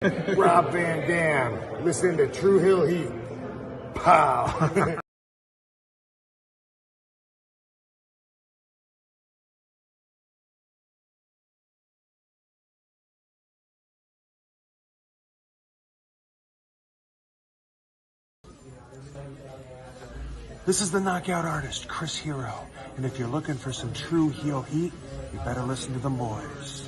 Rob Van Dam, listening to True Hill Heat. Pow. This is the knockout artist, Chris Hero. And if you're looking for some true heel heat, you better listen to the boys.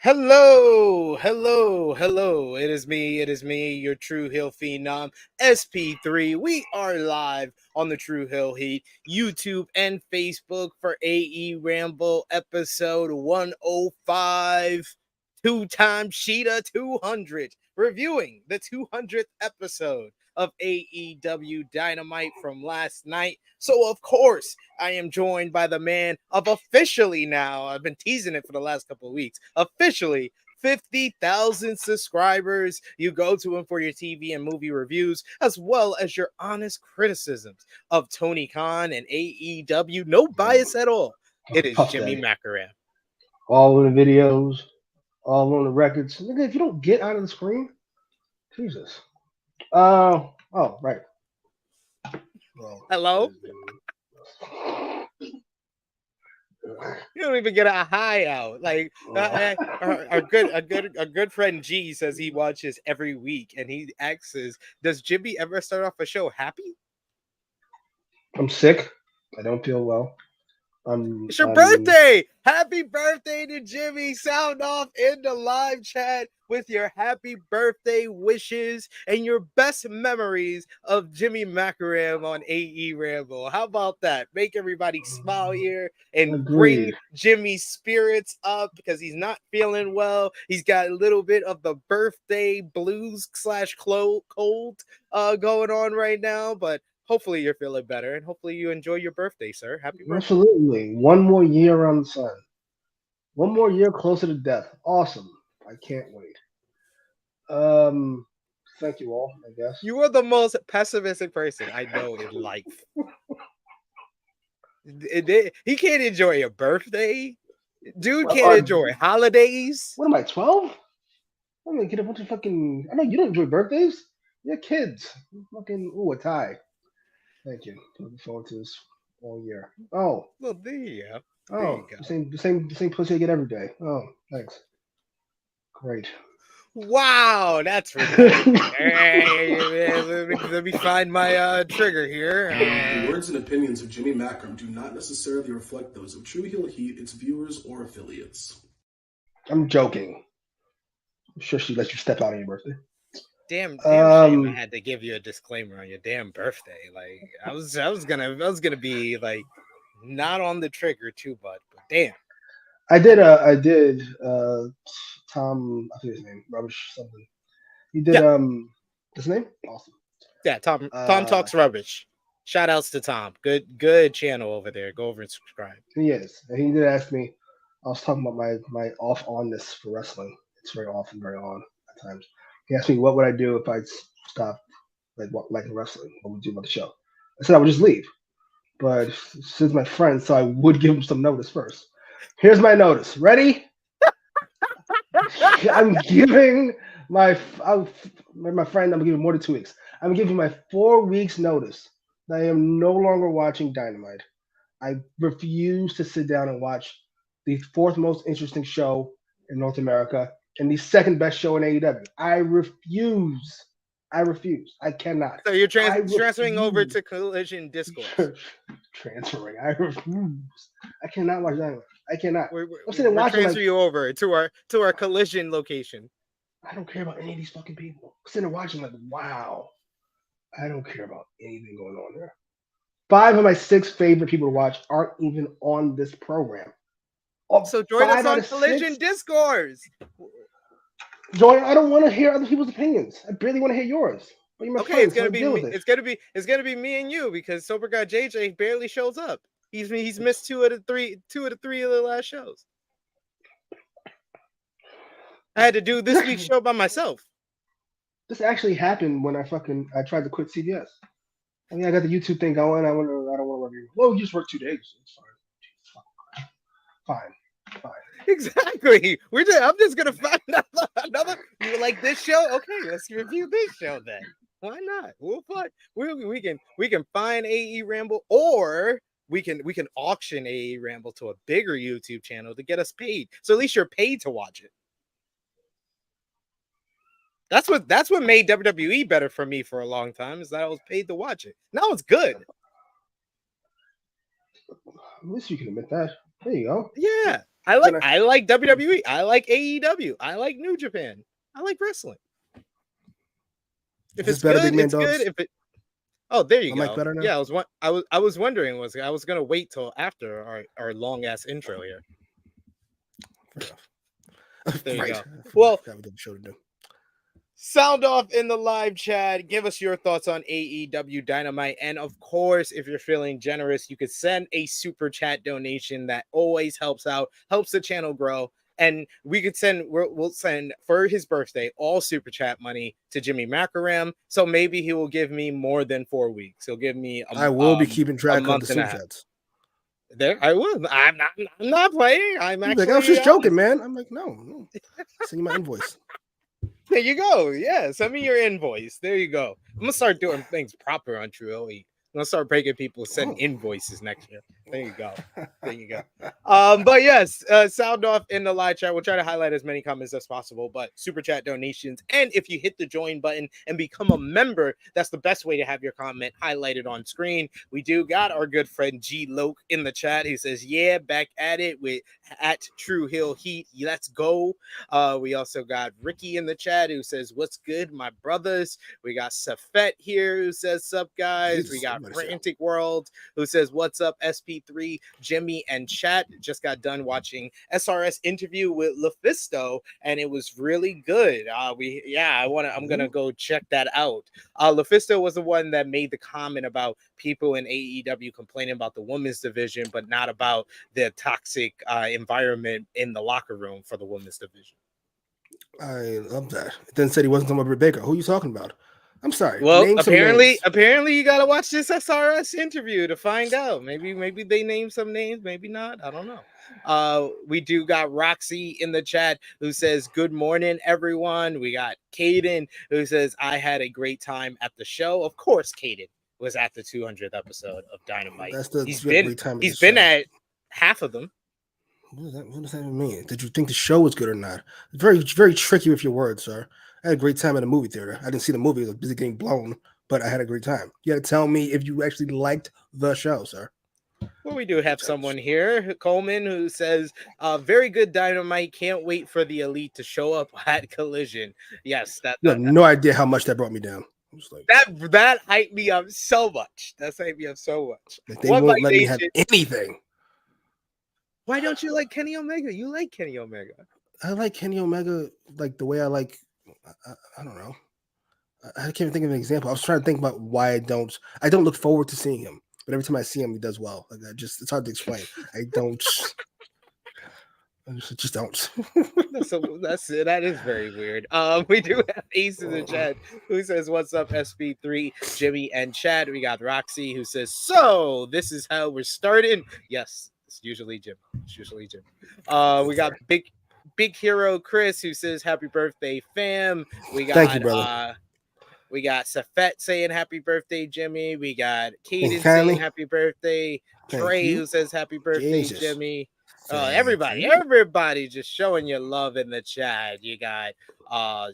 Hello. It is me, your True Hill Phenom, SP3. We are live on the True Hill Heat, YouTube and Facebook for AEWramble episode 105. Two-time Shida 200, reviewing the 200th episode of AEW Dynamite from last night. So, of course, I am joined by the man of officially now, I've been teasing it for the last couple of weeks, officially 50,000 subscribers. You go to him for your TV and movie reviews, as well as your honest criticisms of Tony Khan and AEW. No bias at all. It is Jimmy Macram. All in the videos, all on the records. Nigga, if you don't get out of the screen, Jesus. Oh, right. Well, hello. You don't even get a hi out. Like a good friend G says he watches every week, and he asks, "Does Jimmy ever start off a show happy?" I'm sick. I don't feel well. It's your birthday! Happy birthday to Jimmy! Sound off in the live chat with your happy birthday wishes and your best memories of Jimmy Macram on AEWramble. How about that? Make everybody smile here and bring Jimmy's spirits up because he's not feeling well. He's got a little bit of the birthday blues / cold going on right now, but hopefully you're feeling better, and hopefully you enjoy your birthday, sir. Happy birthday. Absolutely. One more year around the sun. One more year closer to death. Awesome. I can't wait. Thank you all, I guess. You are the most pessimistic person I know in life. He can't enjoy a birthday. Dude can't enjoy holidays. What am I, 12? I'm gonna get a bunch of fucking... I know you don't enjoy birthdays. You're kids. Fucking... Ooh, a tie. Thank you. Looking forward to this all year. Oh. Well, there you go. Oh, the same pussy I get every day. Oh, thanks. Great. Wow, that's ridiculous. Hey, let me find my trigger here. The words and opinions of Jimmy Macram do not necessarily reflect those of True Heel Heat, its viewers, or affiliates. I'm joking. I'm sure she lets you step out on your birthday. Damn shame I had to give you a disclaimer on your damn birthday. Like I was gonna be like not on the trigger too much, but damn. I did Tom, I forget his name, Rubbish something. He did his name? Awesome. Yeah, Tom Talks Rubbish. Shout outs to Tom. Good channel over there. Go over and subscribe. He is. And he did ask me, I was talking about my off-onness for wrestling. It's very off and very on at times. He asked me what would I do if I stopped like wrestling. What would you do about the show? I said I would just leave. But since my friend, so I would give him some notice first. Here's my notice. Ready? I'm giving my friend. I'm giving more than 2 weeks. I'm giving my 4 weeks notice that I am no longer watching Dynamite. I refuse to sit down and watch the fourth most interesting show in North America and the second best show in AEW. I refuse. I cannot. So you're transferring over to Collision Discourse. Transferring. I refuse. I cannot watch Dynamite. I cannot. We're transfer you over to our Collision location. I don't care about any of these fucking people. I'm sitting there watching like, wow. I don't care about anything going on there. 5 of my 6 favorite people to watch aren't even on this program. So join us on Collision Discourse. Join. I don't want to hear other people's opinions. I barely want to hear yours. But you're my friend, it's gonna be me. It's gonna be me and you because Sober Guy JJ barely shows up. He's missed 2 of the 3 of the last shows. I had to do this week's show by myself. This actually happened when I tried to quit CBS. I mean, I got the YouTube thing going. I don't want to work here. Well, you just work 2 days. It's fine. Exactly. I'm just gonna find another. You like this show? Okay, let's review this show then. Why not? We'll find. We can find AEWramble, or we can auction AEWramble to a bigger YouTube channel to get us paid. So at least you're paid to watch it. That's what made WWE better for me for a long time, is that I was paid to watch it. Now it's good. At least you can admit that. There you go. Yeah. I like WWE. I like AEW. I like New Japan. I like wrestling. If it's good, it's good. If it there you go. Better now? Yeah, I was wondering I was gonna wait till after our long ass intro here. There you go. Well, show to do. Sound off in the live chat. Give us your thoughts on AEW Dynamite. And of course, if you're feeling generous, you could send a super chat donation. That always helps out, helps the channel grow. And we'll send for his birthday all super chat money to Jimmy Macram. So maybe he will give me more than 4 weeks. He'll give me I will be keeping track of the super chats. There, I will. I'm not playing. I'm actually. Like, I was just joking, man. I'm like, no. Send you my invoice. There you go. Yeah, send me your invoice. There you go. I'm gonna start doing things proper on True Elite. I'm gonna start breaking people send invoices next year. There you go. But yes, sound off in the live chat. We'll try to highlight as many comments as possible, but super chat donations. And if you hit the join button and become a member, that's the best way to have your comment highlighted on screen. We do got our good friend G Loke in the chat. He says, yeah, back at it with at True Hill Heat. Let's go. We also got Ricky in the chat who says, what's good, my brothers? We got Safet here who says, sup, guys. We got Frantic World who says, what's up, SP3, Jimmy, and chat. Just got done watching SRS interview with LuFisto, and it was really good. I'm gonna go check that out. LuFisto was the one that made the comment about people in AEW complaining about the women's division, but not about the toxic environment in the locker room for the women's division. I love that. It then said he wasn't talking about Britt Baker. Who are you talking about? I'm sorry. Well, apparently you gotta watch this SRS interview to find out. Maybe they name some names, maybe not. I don't know. We do got Roxy in the chat who says, good morning, everyone. We got Caden who says, I had a great time at the show. Of course, Caden was at the 200th episode of Dynamite. He's been at half of them. What does that even mean? Did you think the show was good or not? Very, very tricky with your words, sir. I had a great time at a movie theater. I didn't see the movie. I was busy getting blown, but I had a great time. You got to tell me if you actually liked the show, sir. Well, we do have someone here, Coleman, who says, very good Dynamite. Can't wait for the Elite to show up at Collision. Yes. You have no idea how much that brought me down. Like, that hyped me up so much. That's hyped me up so much. Like they won't let me have anything. Why don't you like Kenny Omega? You like Kenny Omega. I like Kenny Omega like the way I like, I don't know. I can't even think of an example. I was trying to think about why I don't look forward to seeing him. But every time I see him, he does well. Like it's hard to explain. I don't. Just don't. That is very weird. We do have Ace in the chat who says, "What's up, SP3, Jimmy and Chad?" We got Roxy who says, "So this is how we're starting." Yes, it's usually Jim. We got Big Hero Chris who says, "Happy birthday, fam." We got Thank you, brother. We got Safet saying happy birthday, Jimmy. We got Kaden kindly. saying happy birthday. Thank Trey you. who says happy birthday, Jesus. Jimmy. Thank you. Everybody just showing your love in the chat. You got I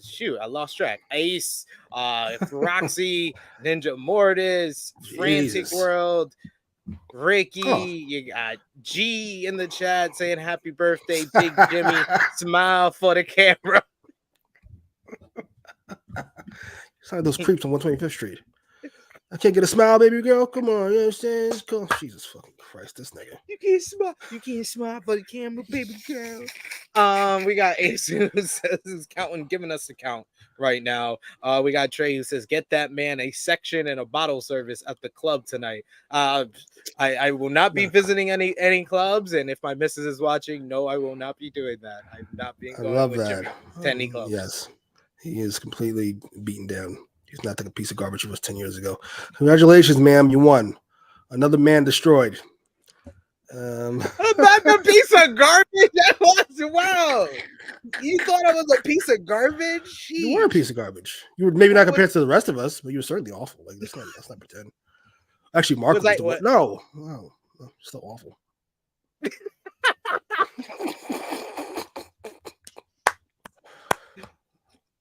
lost track. Ace, Roxy, Ninja Mortis, Frantic Jesus. World, Ricky, Oh. you got G in the chat saying happy birthday, Big Jimmy. Smile for the camera. It's like those creeps on 125th Street. I can't get a smile, baby girl. Come on, you understand? It's cool. Jesus fucking Christ, this nigga. You can't smile for the camera, baby girl. We got Ace who says who's counting, giving us the count right now. We got Trey who says, "Get that man a section and a bottle service at the club tonight." I will not be visiting any clubs, and if my missus is watching, no, I will not be doing that. I'm not being going with Jimmy to any clubs. Yes, he is completely beaten down. He's not like a piece of garbage he was 10 years ago. Congratulations, ma'am. You won. Another man destroyed. I'm not a piece of garbage. That was wow. You thought I was a piece of garbage? Sheesh. You were a piece of garbage. You were maybe not compared to the rest of us, but you were certainly awful. Like let's not pretend. Actually, Mark was the one. No, still awful.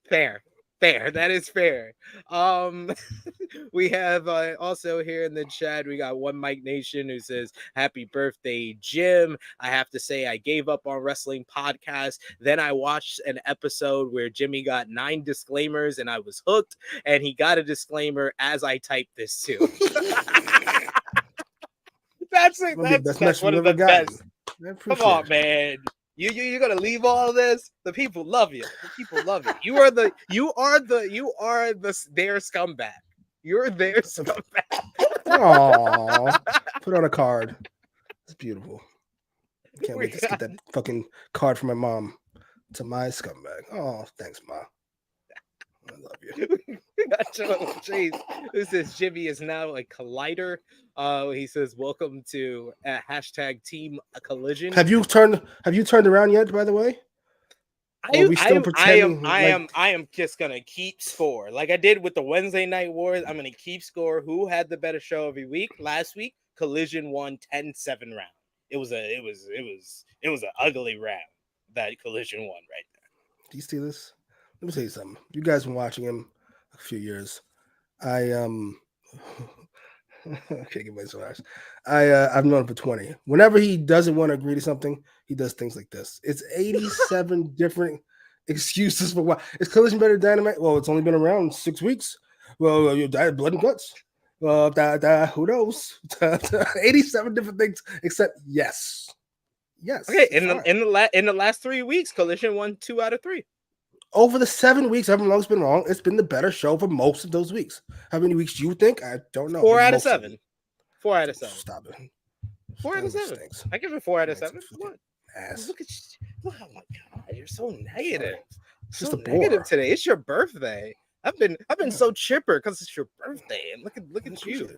Fair. That is fair. We have also here in the chat, we got One Mike Nation who says, "Happy birthday, Jim. I have to say I gave up on wrestling podcast. Then I watched an episode where Jimmy got 9 disclaimers and I was hooked, and he got a disclaimer as I typed this too." That's one of the best. Come on, man. You're gonna leave all of this. The people love you. You are their scumbag. You're their scumbag. Aww. Put on a card. It's beautiful. I can't wait to get that fucking card from my mom to my scumbag. Oh, thanks, Ma. I love you. We got Joe Chase who says Jimmy is now a collider. He says, "Welcome to hashtag Team Collision." Have you turned around yet? By the way, I am just gonna keep score like I did with the Wednesday Night Wars. I'm gonna keep score. Who had the better show every week? Last week, Collision won 10-7 round. It was an ugly round that Collision won right there. Do you see this? Let me tell you something. You guys been watching him a few years. I can't get myself out. I've known him for 20. Whenever he doesn't want to agree to something, he does things like this. It's 87 different excuses for why. Is Collision better than Dynamite? Well, it's only been around 6 weeks. Well, you died of blood and guts. Who knows? 87 different things except yes. Okay, in the last 3 weeks, Collision won 2 out of 3. Over the 7 weeks, however long it's been wrong, it's been the better show for most of those weeks. How many weeks do you think? I don't know. 4 out of 7. 4 out of 7. Stop it. 4 out of 7. I give it 4 out of 7. What? Ass. Look at you. Oh my god, you're so negative. It's just so a negative bore. today. It's your birthday. I've been so chipper because it's your birthday. And look at you.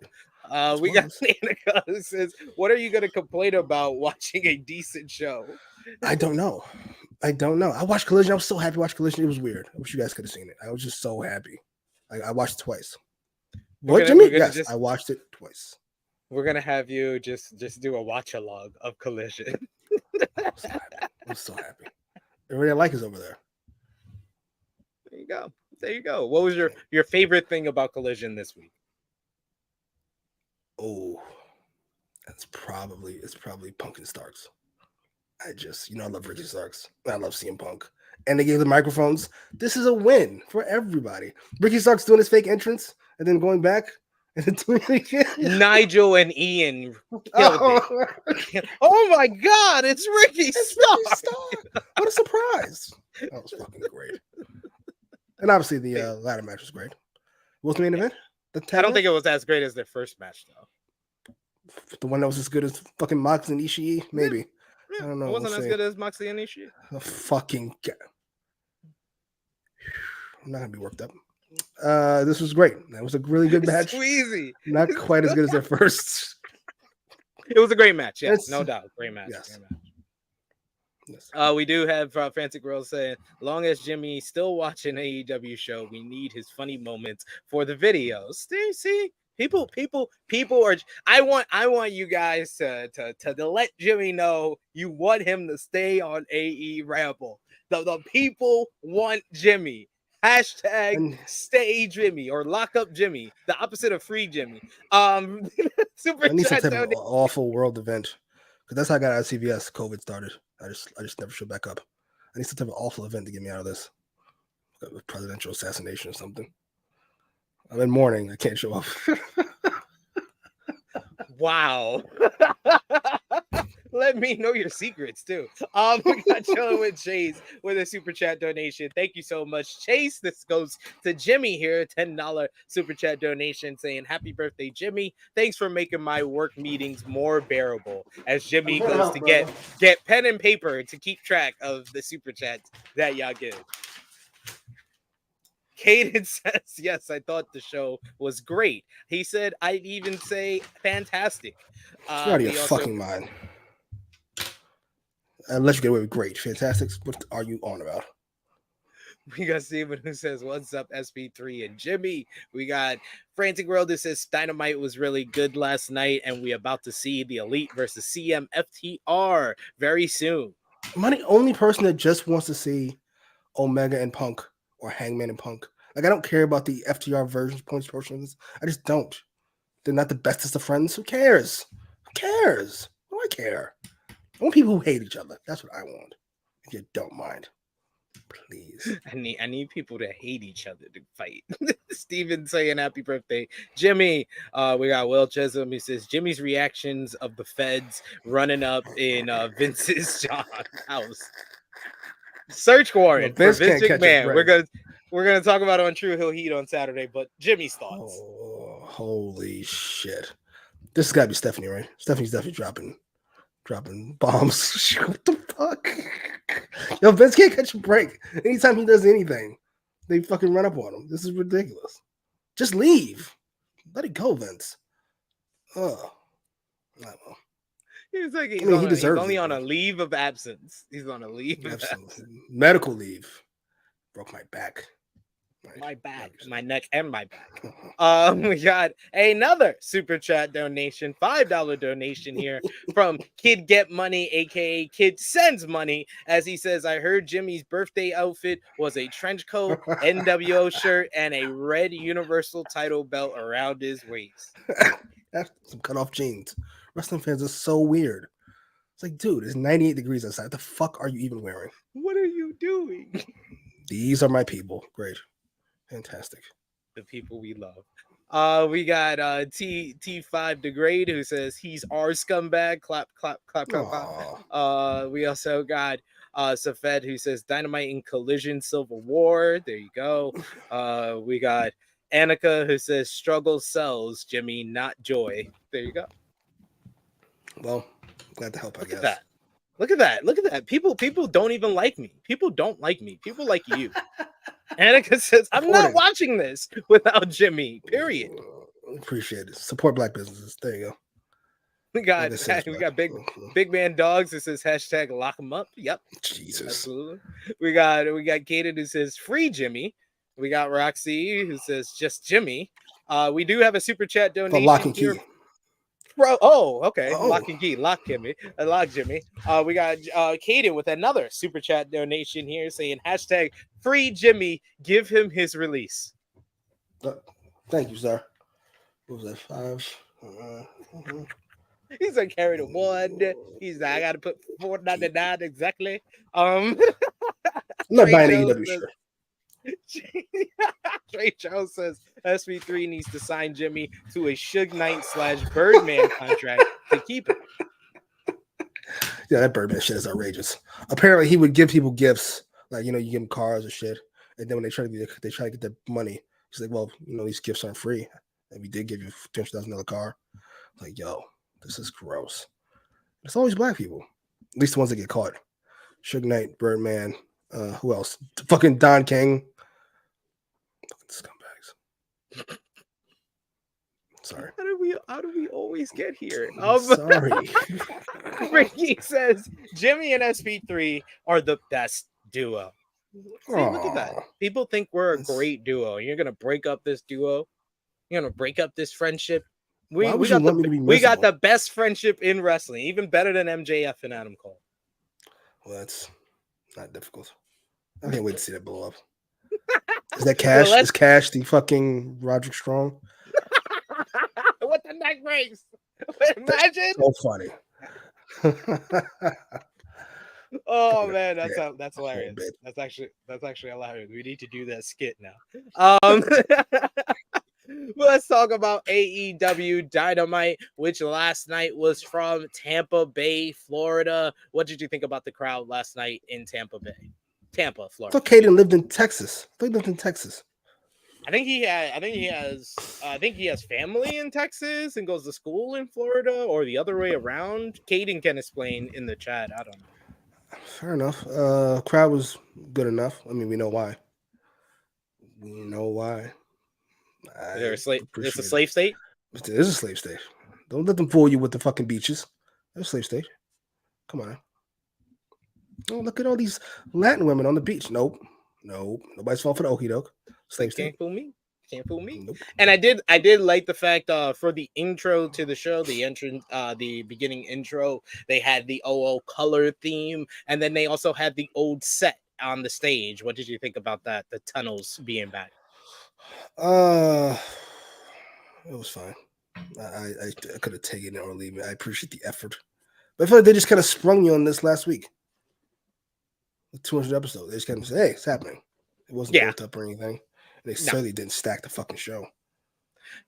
We got Danica who says, "What are you going to complain about watching a decent show?" I don't know. I watched Collision. I was so happy to watch Collision. It was weird. I wish you guys could have seen it. I was just so happy. I watched it twice. Jimmy? Yes, I watched it twice. We're gonna have you just do a watch-along of Collision. I'm so happy. Everybody I like is over there. There you go. What was your favorite thing about Collision this week? Oh, it's probably Punk and Starks. I love Ricky Starks. I love CM Punk. And they gave the microphones. This is a win for everybody. Ricky Starks doing his fake entrance and then going back and then doing it again. Nigel and Ian killed it. Oh my God, it's Ricky Starks. What a surprise. That was fucking great. And obviously the ladder match was great. What was the main event? I don't think it was as great as their first match, though. The one that was as good as fucking Mox and Ishii? Maybe. I don't know. It wasn't we'll as see. good as Moxley and Ishii. I'm not gonna be worked up. This was great. That was a really good match. Squeezy. Not quite as good as their first. It was a great match. Yeah, It's- no doubt. Great match. yes. Great match. Yes. We do have Frantic Girl saying, long as Jimmy's still watching AEW show, we need his funny moments for the videos. See, people are. I want you guys to let Jimmy know you want him to stay on AEWramble. The people want Jimmy. Hashtag stay Jimmy or lock up Jimmy. The opposite of free Jimmy. Super I need some chat type of awful world event because that's how I got out of CVS. COVID started. I just never showed back up. I need some type of awful event to get me out of this. Like a presidential assassination or something. I'm in mourning. I can't show up. Wow. Let me know your secrets too. We got Chilling with Chase with a super chat donation. Thank you so much, Chase. This goes to Jimmy here, $10 super chat donation saying happy birthday, Jimmy. Thanks for making my work meetings more bearable as Jimmy goes to get pen and paper to keep track of the super chats that y'all give. Caden says, yes, I thought the show was great. He said, I'd even say fantastic. You're out of your fucking mind. Unless you get away with great. Fantastic. What are you on about? We got Steven who says, what's up, SP3 and Jimmy? We got Frantic World who says, Dynamite was really good last night, and we about to see the Elite versus CMFTR very soon. Am I the only person that just wants to see Omega and Punk or Hangman and Punk? Like, I don't care about the FTR versions, points portions. I just don't. They're not the bestest of friends. Who cares? Who cares? What do I care? I want people who hate each other. That's what I want. If you don't mind, please. I need people to hate each other to fight. Steven saying happy birthday, Jimmy. We got Will Chisholm who says Jimmy's reactions of the feds running up in Vince's house. Search warrant for Vince McMahon. We're gonna talk about it on True Hill Heat on Saturday, but Jimmy's thoughts. Oh, holy shit! This has got to be Stephanie, right? Stephanie's definitely dropping bombs. What the fuck? Yo, Vince can't catch a break. Anytime he does anything, they fucking run up on him. This is ridiculous. Just leave. Let it go, Vince. Oh, He's like he's only on a leave of absence. He's on a leave of absence. Medical leave. Broke my back. My back, my neck, and my back. We got another super chat donation, $5 donation here from Kid Get Money, aka Kid Sends Money, as he says, I heard Jimmy's birthday outfit was a trench coat, NWO shirt, and a red Universal title belt around his waist. That's some cutoff jeans. Wrestling fans are so weird. It's like, dude, it's 98 degrees outside. What the fuck are you even wearing? What are you doing? These are my people. Great. Fantastic. The people we love. We got T5 Degrade who says he's our scumbag. Clap, clap, clap, clap, clap. We also got Safed who says Dynamite in Collision Civil War. There you go. We got Annika who says struggle sells, Jimmy, not joy. There you go. Well, glad to help, I guess. Look at that. People don't even like me. People don't like me. People like you. Annika says, I'm not watching this without Jimmy, period. Appreciate it. Support black businesses. There you go. We got big man dogs that says hashtag lock them up. Yep. Jesus. Absolutely. We got Kaden who says free Jimmy. We got Roxy who says just Jimmy. We do have a super chat donation. For lock and key. Bro, okay. Lock and key, lock Jimmy. We got Kaden with another super chat donation here saying hashtag free Jimmy, give him his release. Thank you, sir. What was that? 5? He's like carry the one. He's like, I gotta put $4.99 exactly. I'm not buying an AEW shirt. Trey Charles says SP3 needs to sign Jimmy to a Suge Knight / Birdman contract to keep him. Yeah, that Birdman shit is outrageous. Apparently, he would give people gifts, like, you give them cars or shit, and then when they try to get their money, he's like, well, these gifts aren't free, and we did give you $200,000 car. Like, yo, this is gross. It's always black people. At least the ones that get caught. Suge Knight, Birdman. Who else? Fucking Don King. Fucking scumbags. Sorry. How do we always get here? Sorry. Ricky says Jimmy and SP3 are the best duo. See, look at that. People think we're a great duo. You're gonna break up this duo. You're gonna break up this friendship. We got the best friendship in wrestling, even better than MJF and Adam Cole. Well, that's not difficult. I can't wait to see that blow up. Is that Cash? Is Cash the fucking Roderick Strong? What the neck breaks? Imagine. So funny. Oh man, that's hilarious. That's actually hilarious. We need to do that skit now. Let's talk about AEW Dynamite, which last night was from Tampa Bay, Florida. What did you think about the crowd last night in Tampa Bay? Tampa, Florida. I thought Caden lived in Texas. I think he has family in Texas and goes to school in Florida, or the other way around. Caden can explain in the chat. I don't know. Fair enough. Crowd was good enough. I mean, we know why. It's a slave state? It is a slave state. Don't let them fool you with the fucking beaches. It's a slave state. Come on. Oh, look at all these Latin women on the beach. Nope. Nobody's falling for the okie doke. Slave state. Can't fool me. Nope. And I did like the fact for the intro to the show, the beginning intro, they had the OO color theme, and then they also had the old set on the stage. What did you think about that? The tunnels being back. It was fine. I could have taken it or leave it. I appreciate the effort, but I feel like they just kind of sprung you on this last week. The 200 episode. They just kind of said, "Hey, it's happening." It wasn't built up or anything. They certainly didn't stack the fucking show.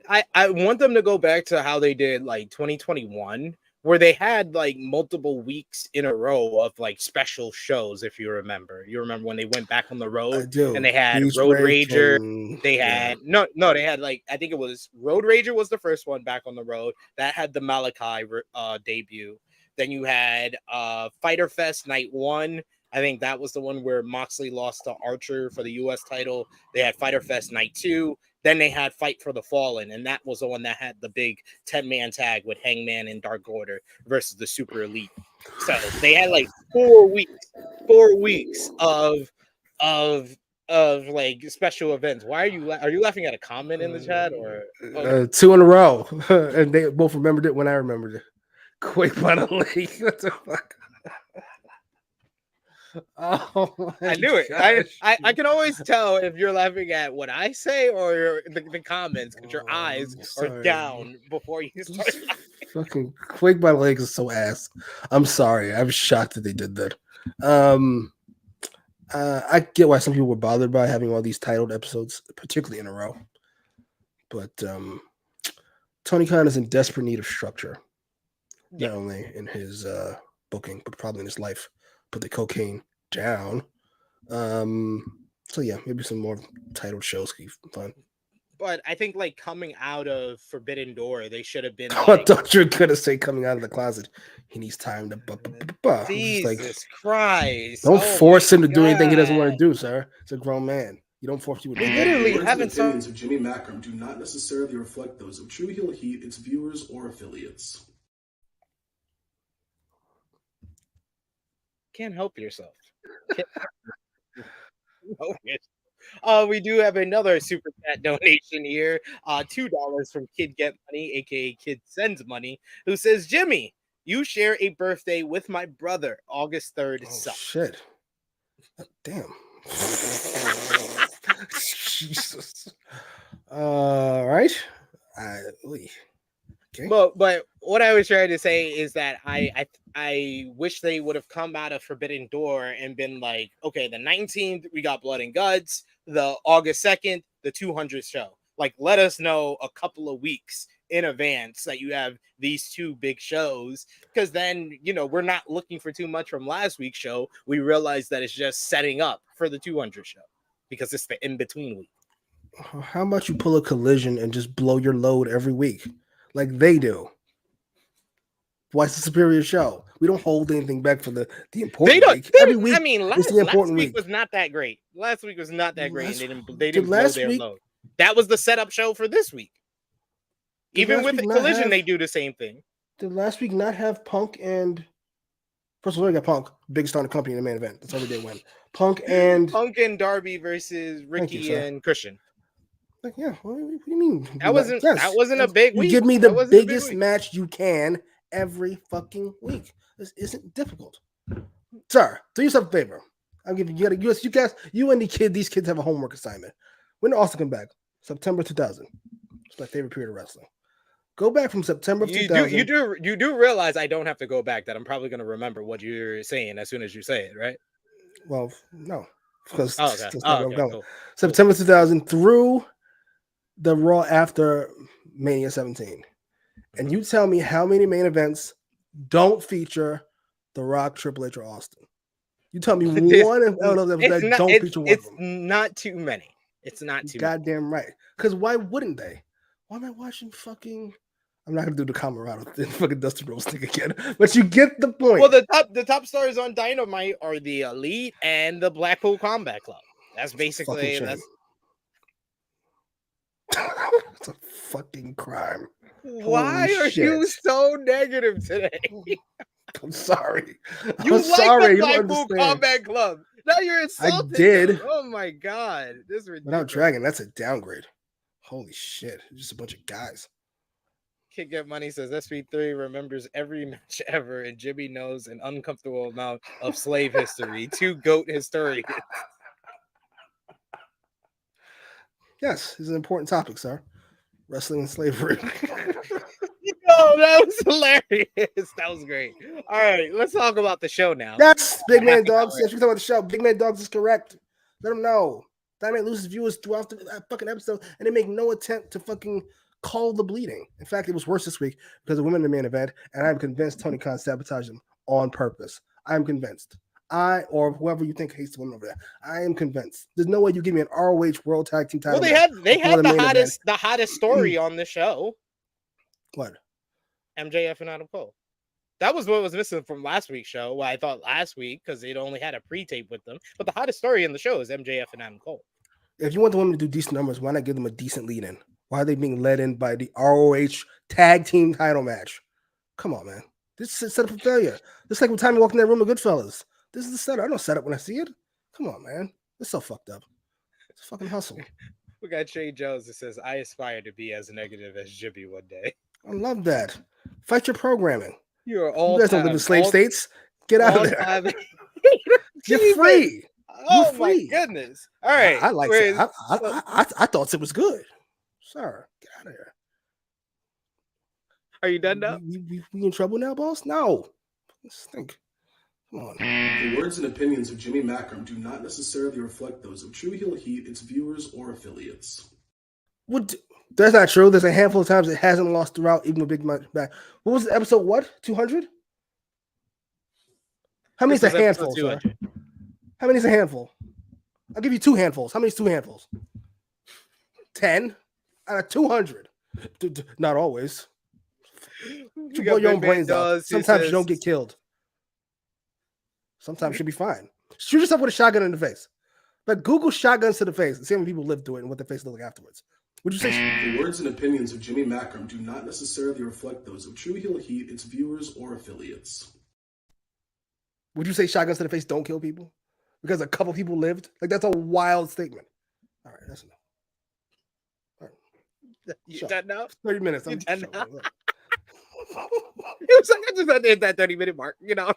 I want them to go back to how they did like 2021, where they had like multiple weeks in a row of like special shows. If you remember when they went back on the road and they had Road Rager. They had they had like, I think it was Road Rager was the first one back on the road that had the Malachi debut. Then you had Fyter Fest Night 1. I think that was the one where Moxley lost to Archer for the U.S. title. They had Fyter Fest Night 2. Then they had Fight for the Fallen, and that was the one that had the big 10-man tag with Hangman and Dark Order versus the Super Elite. So they had like 4 weeks of like special events. Why are you laughing at a comment in the chat or 2 in a row? And they both remembered it when I remembered it. Quick by the lake. What the fuck? Oh, I knew it. I can always tell if you're laughing at what I say or the comments because your eyes are down before you start laughing. Fucking Quake by the Lake is so ass. I'm sorry. I was shocked that they did that. I get why some people were bothered by having all these titled episodes, particularly in a row. But Tony Khan is in desperate need of structure, not only in his booking, but probably in his life. Put the cocaine down. So yeah, maybe some more titled shows could be fun. But I think like coming out of Forbidden Door, they should have been. I thought you were gonna say coming out of the closet. He needs time to. Jesus Christ! Don't force him to do anything he doesn't want to do, sir. It's a grown man. You don't force people to do literally haven't. The opinions of Jimmy Macram do not necessarily reflect those of True Heel Heat, its viewers, or affiliates. Can't help yourself. We do have another super chat donation here. $2 from Kid Get Money, aka Kid Sends Money, who says, Jimmy, you share a birthday with my brother, August 3rd. Oh, shit. Damn. Jesus. All right. Okay. But what I was trying to say is that I wish they would have come out of Forbidden Door and been like, okay, the 19th we got Blood and Guts, the August 2nd, the 200th show. Like, let us know a couple of weeks in advance that you have these 2 big shows, because then we're not looking for too much from last week's show. We realize that it's just setting up for the 200 show because it's the in-between week. How about you pull a Collision and just blow your load every week like they do? Why it's a superior show? We don't hold anything back for the They important don't. week. Every week, I mean, it's last the important week week. was not that great. Last week was not that great, and Last- they didn't blow last their week- load. That was the setup show for this week. Did Even last with week the not Collision, have- they do the same thing. Did last week not have Punk and first of all, we got Punk, biggest star in the company in the main event. That's all we did win. Punk and Darby versus Ricky sir. and Christian. like, yeah. What do you mean? That wasn't a Yes. big You week. give me That the wasn't a big biggest week. match you can every fucking week. This isn't difficult, sir. Do yourself a favor. I'm giving you guys, you and these kids have a homework assignment. When did Austin come back? September 2000. It's my favorite period of wrestling. Go back from September of 2000. You do realize I don't have to go back. That I'm probably going to remember what you're saying as soon as you say it, right? Well, no, because Oh, okay. that's not where I'm going. Cool. September 2000 through the Raw after Mania 17. And you tell me how many main events don't feature The Rock, Triple H, or Austin. You tell me one that don't feature one of them. It's not too many. It's not too goddamn right. Because why wouldn't they? Why am I watching fucking... I'm not going to do the Camarado thing, fucking Dusty Rose thing again. But you get the point. Well, the top stars on Dynamite are the Elite and the Blackpool Combat Club. That's basically... It's a fucking crime. Why are you so negative today? I'm sorry. You I'm like sorry. the Blackpool Combat Club. Now you're insulted. I did. Them. Oh my god. This is ridiculous. Without Dragon, that's a downgrade. Holy shit. Just a bunch of guys. Kick Get Money says SP3 remembers every match ever, and Jimmy knows an uncomfortable amount of slave history. 2 GOAT historians. Yes, it's an important topic, sir. Wrestling and slavery. Oh, that was hilarious. That was great. All right, let's talk about the show now. Yes, Big Man Dogs. Yes, we talk about the show. Big Man Dogs is correct. Let them know. Dynamite loses viewers throughout the fucking episode, and they make no attempt to fucking call the bleeding. In fact, it was worse this week because of women in the main event, and I'm convinced Tony Khan sabotaged them on purpose. I'm convinced. Or whoever you think hates the women over there. I am convinced. There's no way you give me an ROH World Tag Team title. Well, they had the hottest story on the show. What? MJF and Adam Cole. That was what was missing from last week's show. Well, I thought last week because they'd only had a pre-tape with them. But the hottest story in the show is MJF and Adam Cole. If you want the women to do decent numbers, why not give them a decent lead-in? Why are they being led in by the ROH Tag Team title match? Come on, man. This is set up for failure. Just like when Tommy walked in that room with Goodfellas. This is the setup. I don't set up when I see it. Come on, man. It's so fucked up. It's a fucking hustle. We got Shane Jones that says, I aspire to be as negative as Jimmy one day. I love that. Fight your programming. You guys don't live in slave states. Get out of there. You're free. Oh, my goodness. All right. I like it. I thought it was good. Sir, get out of here. Are you done now? We in trouble now, boss? No. Stink. Come on. The words and opinions of Jimmy Macram do not necessarily reflect those of True Heel Heat, its viewers, or affiliates. That's not true. There's a handful of times it hasn't lost throughout, even with Big Match back. What was the episode? What? 200? How many is a handful, sir? How many is a handful? I'll give you 2 handfuls. How many is 2 handfuls? 10 out of 200. Not always. You blow your own brains out. Sometimes you don't get killed. Sometimes you'll be fine. Shoot yourself with a shotgun in the face. But Google shotguns to the face and see how many people live through it and what their face looks like afterwards. Would you say? The words and opinions of Jimmy Macram do not necessarily reflect those of True Heel Heat, its viewers, or affiliates. Would you say shotguns to the face don't kill people? Because a couple people lived? Like, that's a wild statement. All right, that's enough. All right. You done now? 30 minutes. You done now? It was like I just hit that 30-minute mark, you know.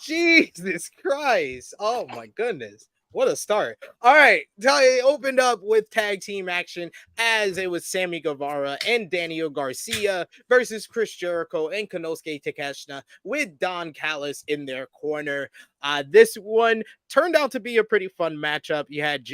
Jesus Christ. Oh my goodness. What a start. All right. It opened up with tag team action as it was Sammy Guevara and Daniel Garcia versus Chris Jericho and Konosuke Takeshita with Don Callis in their corner. This one turned out to be a pretty fun matchup. You had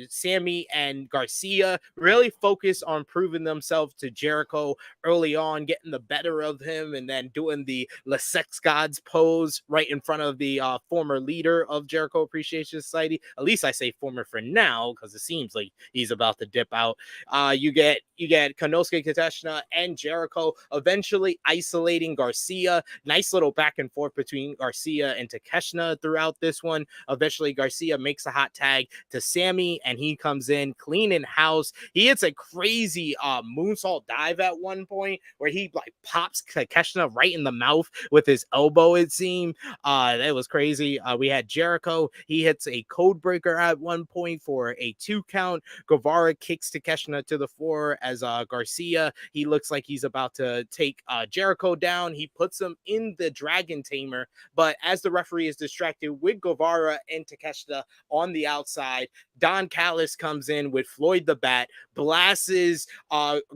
Sammy and Garcia really focus on proving themselves to Jericho early on, getting the better of him, and then doing the Le Sex Gods pose right in front of the former leader of Jericho Appreciation Society. At least I say former for now, because it seems like he's about to dip out. You get Konosuke Takeshita and Jericho eventually isolating Garcia. Nice little back and forth between Garcia and Takeshita throughout this one. Eventually, Garcia makes a hot tag to Sammy, and he comes in cleaning house. He hits a crazy moonsault dive at one point where he like pops Takeshita right in the mouth with his elbow, it seemed. That was crazy. We had Jericho. He hits a code breaker at one point for a 2 count. Guevara kicks Takeshita to the floor as Garcia, he looks like he's about to take Jericho down. He puts him in the Dragon Tamer, but as the referee is distracted with Guevara and Takeshita on the outside, Don Callis comes in with Floyd the Bat, blasts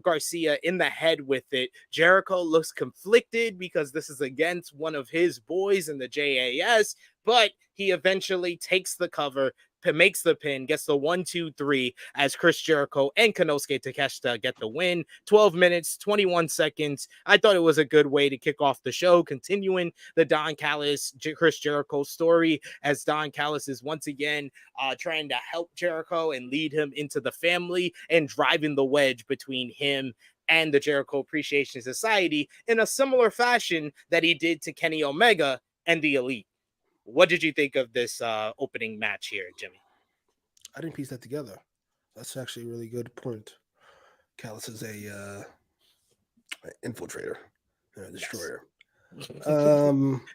Garcia in the head with it. Jericho looks conflicted because this is against one of his boys in the JAS, but he eventually takes the cover, makes the pin, gets the 1, 2, 3 as Chris Jericho and Konosuke Takeshita get the win. 12 minutes, 21 seconds. I thought it was a good way to kick off the show, continuing the Don Callis, Chris Jericho story, as Don Callis is once again trying to help Jericho and lead him into the family and driving the wedge between him and the Jericho Appreciation Society in a similar fashion that he did to Kenny Omega and the Elite. What did you think of this opening match here, Jimmy? I didn't piece that together. That's actually a really good point. Callis is a infiltrator, a destroyer.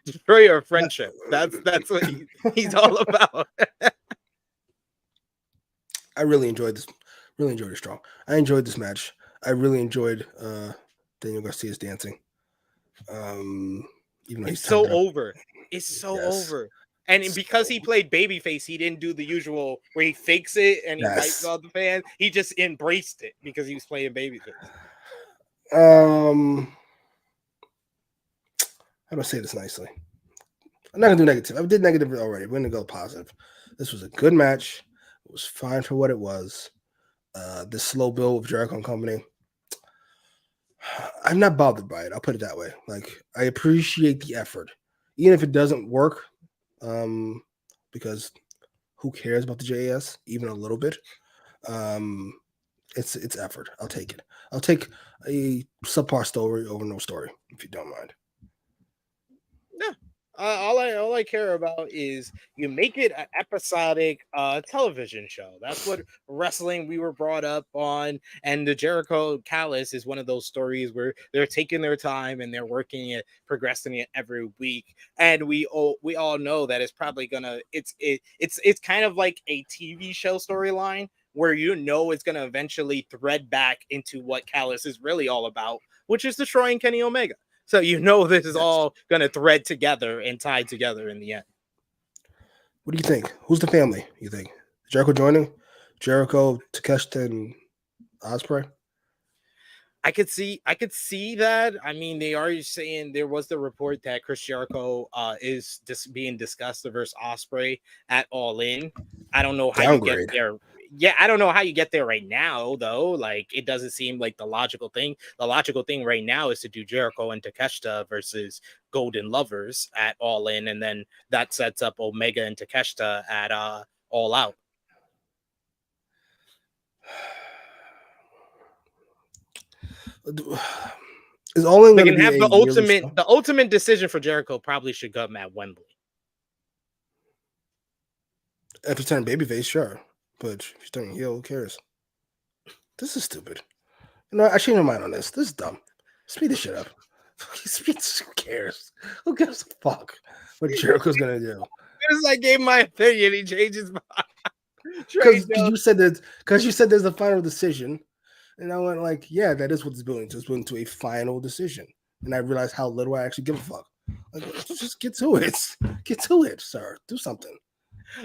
Destroyer of friendship. That's what he's all about. I really enjoyed this. Really enjoyed it strong. I enjoyed this match. I really enjoyed Daniel Garcia's dancing. Even though it's so over. It's so over. And because he played babyface, he didn't do the usual where he fakes it and he fights all the fans. He just embraced it because he was playing babyface. How do I say this nicely? I'm not gonna do negative. I did negative already. We're gonna go positive. This was a good match. It was fine for what it was. The slow build of Jericho and Company. I'm not bothered by it. I'll put it that way. Like, I appreciate the effort, even if it doesn't work. Because who cares about the JAS even a little bit? It's effort. I'll take it. I'll take a subpar story over no story, if you don't mind. Yeah. All I care about is you make it an episodic television show. That's what wrestling we were brought up on. And the Jericho Callis is one of those stories where they're taking their time and they're working it, progressing it every week. And we all know that it's probably gonna it's kind of like a TV show storyline where it's gonna eventually thread back into what Callis is really all about, which is destroying Kenny Omega. So this is all going to thread together and tie together in the end. What do you think? Who's the family, you think? Jericho joining? Jericho, Takeshita, and Ospreay? I could see that. I mean, they are saying there was the report that Chris Jericho is just being discussed versus Ospreay at All In. I don't know how you get there. Yeah, I don't know how you get there right now, though. Like, it doesn't seem like the logical thing. The logical thing right now is to do Jericho and Takeshita versus Golden Lovers at All In, and then that sets up Omega and Takeshita at All Out. Is All In they going to can be have the ultimate decision for Jericho probably should come at Wembley. If you turn babyface, sure. But if you're turning heel, who cares? This is stupid. I changed my mind on this. This is dumb. Speed this shit up. Who cares? Who gives a fuck what Jericho's gonna do? As I gave my opinion, he changed his mind. Because you said there's a final decision, and I went like, yeah, that is what it's building to. It's building to a final decision, and I realized how little I actually give a fuck. Like, just get to it. Get to it, sir. Do something.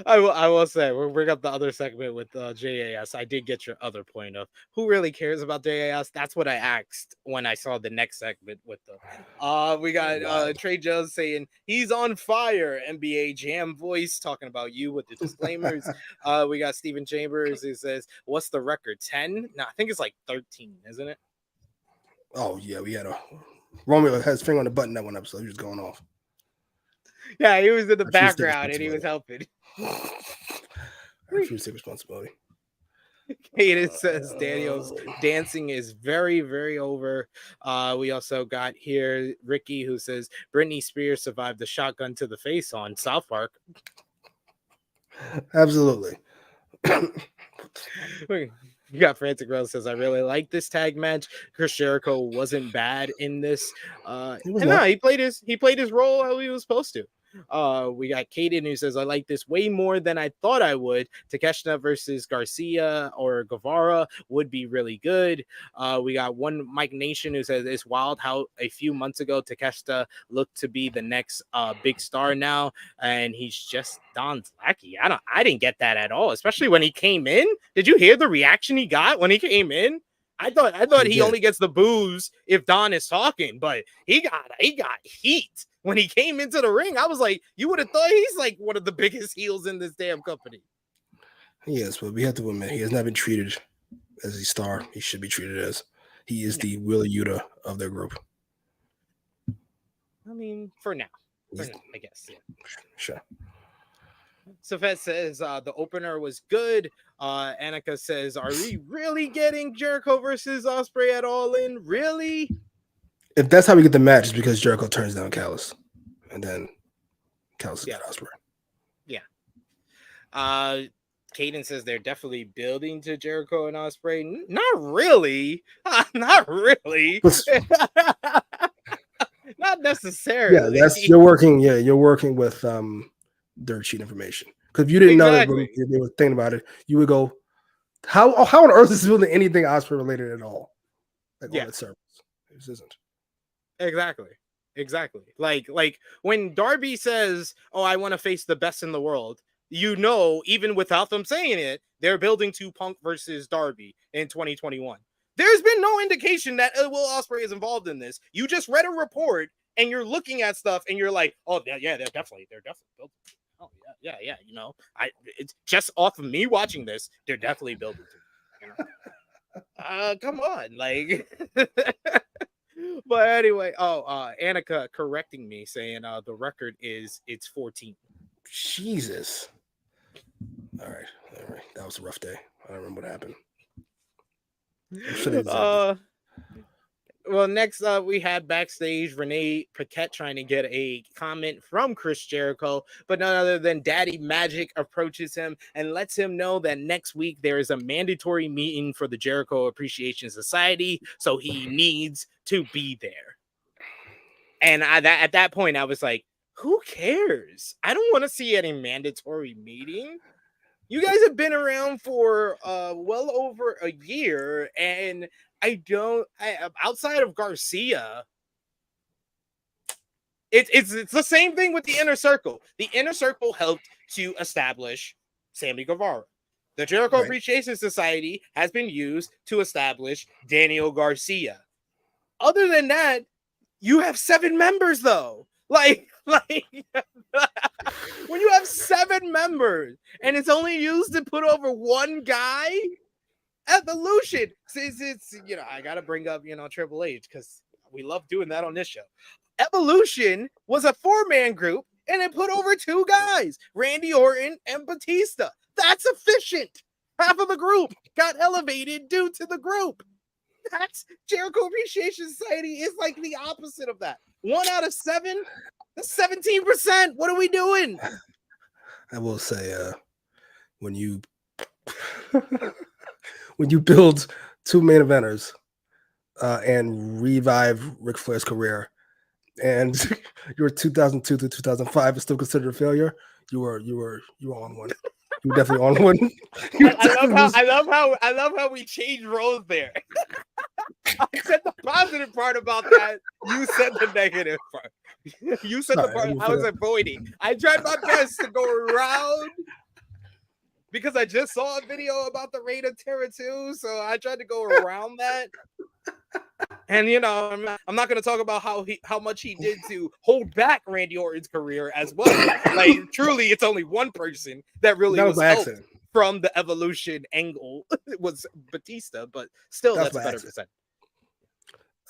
I will say we'll bring up the other segment with JAS. I did get your other point of who really cares about JAS. That's what I asked when I saw the next segment with them. We got Trey Jones saying he's on fire. NBA Jam voice talking about you with the disclaimers. We got Steven Chambers who says, "What's the record? 10? No, I think it's like 13, isn't it?" Oh yeah, we had a Romeo had his finger on the button that one episode. He was going off. Yeah, he was in the I choose to take background and he was helping. I choose to take responsibility. Kaden says Daniel's dancing is very, very over. We also got here Ricky who says Britney Spears survived the shotgun to the face on South Park. Absolutely. You got Frantic Rose says I really like this tag match. Chris Jericho wasn't bad in this. He played his role how he was supposed to. We got Kaden who says I like this way more than I thought I would. Takeshita versus Garcia or Guevara would be really good. We got one Mike Nation who says it's wild how a few months ago Takeshita looked to be the next big star now, and he's just Don's lackey. I didn't get that at all, especially when he came in. Did you hear the reaction he got when he came in? I thought he only gets the booze if Don is talking, but he got heat when he came into the ring. I was like, you would have thought he's like one of the biggest heels in this damn company. Yes, but we have to admit he has not been treated as a star. He should be treated as. He is the Wheeler Yuta of their group. I mean, for now, I guess. Yeah. Sure. Safet says the opener was good. Annika says, are we really getting Jericho versus Ospreay at All In? Really? If that's how we get the match, it's because Jericho turns down Callis. And then Callis got Ospreay. Yeah. Kaden says they're definitely building to Jericho and Ospreay. Not really. Not really. Not necessarily. Yeah, you're working with dirt sheet information. Because if you didn't know that they were thinking about it, you would go, how on earth is this building anything Ospreay related at all? On its surface. This isn't. Exactly. Like when Darby says, "Oh, I want to face the best in the world," even without them saying it, they're building to Punk versus Darby in 2021. There's been no indication that Will Ospreay is involved in this. You just read a report and you're looking at stuff and you're like, "Oh, yeah, they're definitely building." Oh, yeah. It's just off of me watching this, they're definitely building to. Come on, like. But anyway, Annika correcting me saying the record is 14. Jesus. All right. That was a rough day. I don't remember what happened. Well, next we had backstage Renee Paquette trying to get a comment from Chris Jericho, but none other than Daddy Magic approaches him and lets him know that next week there is a mandatory meeting for the Jericho Appreciation Society, so he needs to be there. And at that point, I was like, who cares? I don't want to see any mandatory meeting. You guys have been around for well over a year, and outside of Garcia, it's the same thing with the Inner Circle. The Inner Circle helped to establish Sammy Guevara. The Jericho Appreciation Society has been used to establish Daniel Garcia. Other than that, you have 7 members, though. Like when you have 7 members and it's only used to put over one guy. Evolution. It's I gotta bring up Triple H because we love doing that on this show. Evolution was a 4-man group and it put over 2 guys, Randy Orton and Batista. That's efficient. Half of the group got elevated due to the group. That's Jericho Appreciation Society is like the opposite of that. 1 out of 7. That's 17%. What are we doing? I will say, when you build 2 main eventers and revive Ric Flair's career, and your 2002 to 2005 is still considered a failure, you were on one. You were definitely on one. I love how we changed roles there. I said the positive part about that. You said the negative part. You said the part I was avoiding. I tried my best to go around because I just saw a video about the Reign of Terror too, so I tried to go around that. And you know, I'm not going to talk about how much he did to hold back Randy Orton's career as well. Like truly, it's only one person that really was helped from the evolution angle. It was Batista, but still, that's better percent.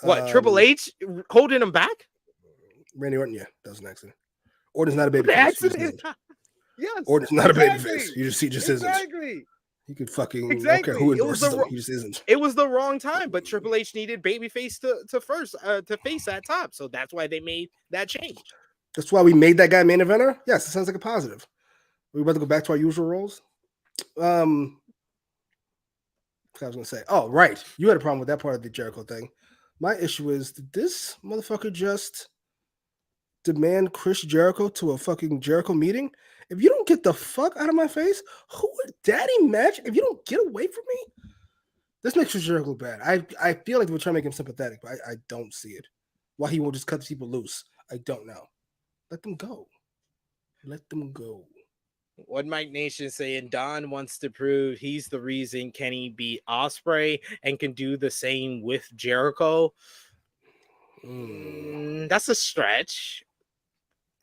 What, Triple H holding him back? Randy Orton, yeah, that was an accident. Orton's not a baby face. Yes, Orton's not a baby face. He just isn't. Exactly. He could fucking exactly. Who endorses him. He just isn't. It was the wrong time, but Triple H needed babyface to face that top, so that's why they made that change. That's why we made that guy main eventer. Yes, it sounds like a positive. We're about to go back to our usual roles. I was gonna say, oh right, you had a problem with that part of the Jericho thing. My issue is, did this motherfucker just demand Chris Jericho to a fucking Jericho meeting? If you don't get the fuck out of my face, who would Daddy Match? If you don't get away from me, this makes Chris Jericho look bad. I feel like we're trying to make him sympathetic, but I don't see it. Why he won't just cut people loose, I don't know. Let them go. Let them go. What Mike Nation saying, Don wants to prove he's the reason Kenny beat Ospreay and can do the same with Jericho. That's a stretch.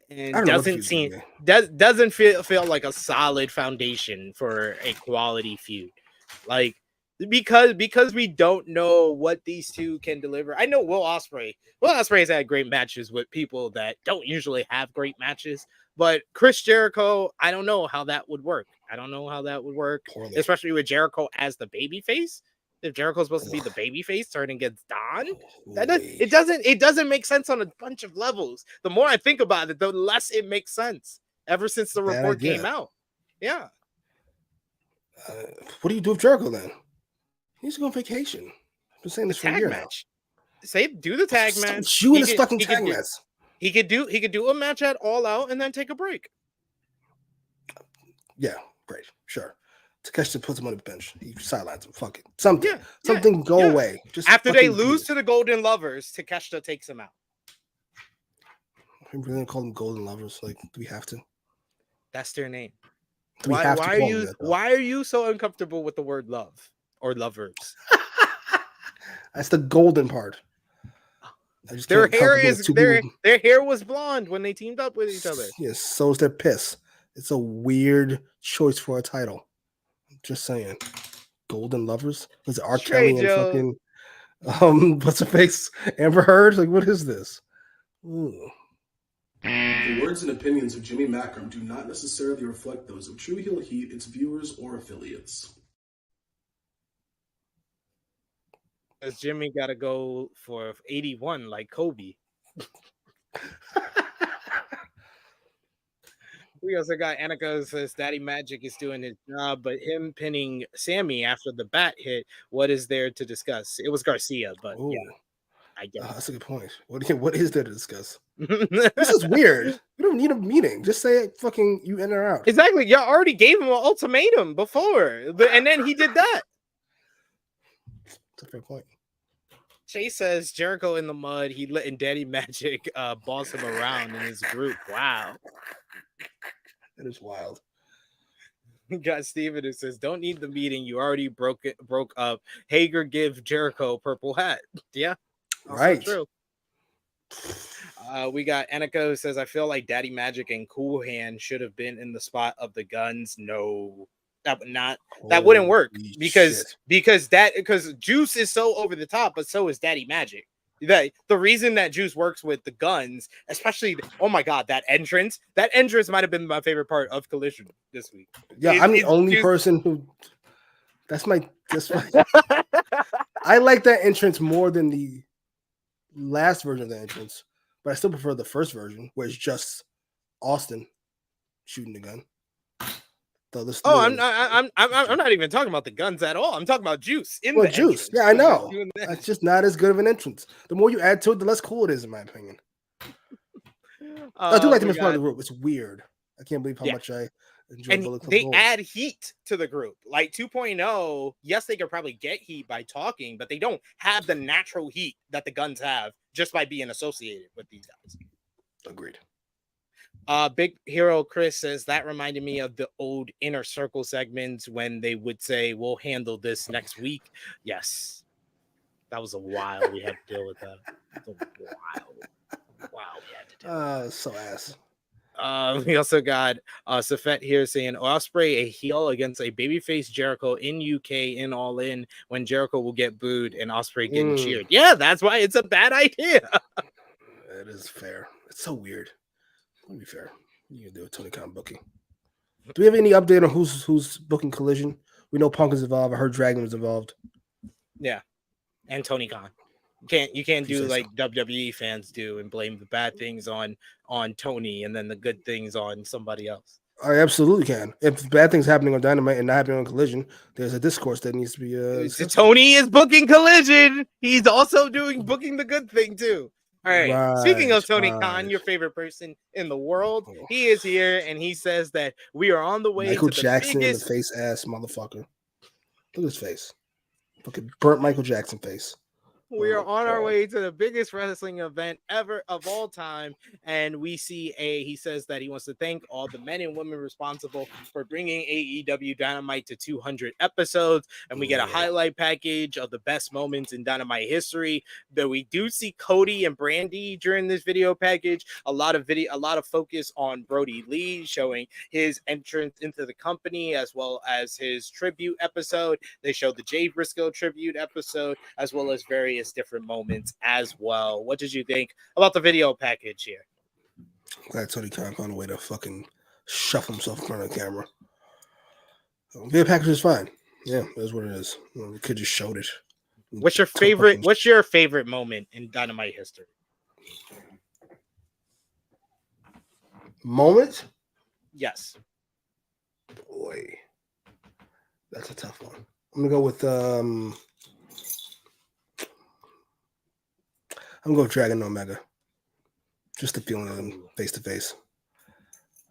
And doesn't feel like a solid foundation for a quality feud. Like because we don't know what these two can deliver. I know Will Ospreay has had great matches with people that don't usually have great matches. But Chris Jericho, I don't know how that would work. Poorly. Especially with Jericho as the babyface. If Jericho's supposed to be the babyface turning against Don, it doesn't make sense on a bunch of levels. The more I think about it, the less it makes sense. Ever since the report came out, yeah. What do you do with Jericho then? He needs to go on vacation. I've been saying this for a year match. Do the tag match. You in this fucking tag match. He could do a match at All Out and then take a break. Yeah, great, sure. Takeshita puts him on the bench. He sidelines him. Fuck it. Something go away. Just after they lose to the Golden Lovers, Takeshita takes him out. We're going to call them Golden Lovers. Like, do we have to? That's their name. Why are you so uncomfortable with the word love or lovers? That's the golden part. Their hair was blonde when they teamed up with each other. Yes, so is their piss. It's a weird choice for a title. I'm just saying. Golden Lovers? Was it R. Kelly and fucking what's her face? Amber Heard? Like, what is this? Ooh. The words and opinions of Jimmy Macram do not necessarily reflect those of True Heel Heat, its viewers, or affiliates. Because Jimmy got to go for 81 like Kobe. We also got Annika says Daddy Magic is doing his job, but him pinning Sammy after the bat hit, what is there to discuss? It was Garcia, but yeah, I guess. That's a good point. What is there to discuss? This is weird. You don't need a meeting. Just say fucking you in or out. Exactly. Y'all already gave him an ultimatum before, and then he did that. That's a fair point. Chase says Jericho in the mud. He letting Daddy Magic boss him around in his group. Wow. That is wild. Got Steven who says, don't need the meeting. You already broke up. Hager give Jericho purple hat. Yeah. Right. True. We got Annika who says, I feel like Daddy Magic and Cool Hand should have been in the spot of the Guns. No. That wouldn't work because Juice is so over the top, but so is Daddy Magic. The reason that Juice works with the Guns, especially oh my god, that entrance might have been my favorite part of Collision this week. Yeah, I'm the only person who that's my I like that entrance more than the last version of the entrance, but I still prefer the first version where it's just Austin shooting the gun. I'm not even talking about the Guns at all. I'm talking about Juice in the Juice. Entrance. Yeah, I know. That's just not as good of an entrance. The more you add to it, the less cool it is, in my opinion. I do like them as part of the group. It's weird. I can't believe how Yeah. much I enjoy And Bullet Club they Gold. add heat to the group. Like 2.0, yes, they could probably get heat by talking, but they don't have the natural heat that the Guns have just by being associated with these guys. Agreed. Big Hero Chris says that reminded me of the old Inner Circle segments when they would say, "We'll handle this next week." Yes, that was a while we had to deal with that. It was a while we had to deal with that. So ass. We also got Safet here saying Ospreay a heel against a babyface Jericho in UK in All In when Jericho will get booed and Ospreay getting cheered. Yeah, that's why it's a bad idea. It is fair. It's so weird. Let me be fair. You can do a Tony Khan booking. Do we have any update on who's booking Collision? We know Punk is involved. I heard Dragon was involved. Yeah, and Tony Khan. You can't do like WWE fans do and blame the bad things on Tony and then the good things on somebody else. I absolutely can. If bad things happening on Dynamite and not happening on Collision, there's a discourse that needs to be. Tony is booking Collision. He's also booking the good thing too. All right. Speaking of Tony Khan, your favorite person in the world, he is here and he says that we are on the way Michael to the Jackson biggest... in the face ass motherfucker. Look at his face. Fucking burnt Michael Jackson face. We are on our way to the biggest wrestling event ever of all time. And we see he says that he wants to thank all the men and women responsible for bringing AEW Dynamite to 200 episodes. And we get a highlight package of the best moments in Dynamite history. Though we do see Cody and Brandy during this video package. A lot of focus on Brody Lee showing his entrance into the company as well as his tribute episode. They showed the Jay Briscoe tribute episode as well as various different moments as well. What did you think about the video package here? Glad Tony Khan found a way to fucking shuffle himself in front of the camera. Video package is fine. Yeah, that's what it is. We could just showed it. What's your favorite moment in Dynamite history? Moment? Yes. Boy, that's a tough one. I'm gonna go with I'm going to go Dragon Omega. Just the feeling of them face to face.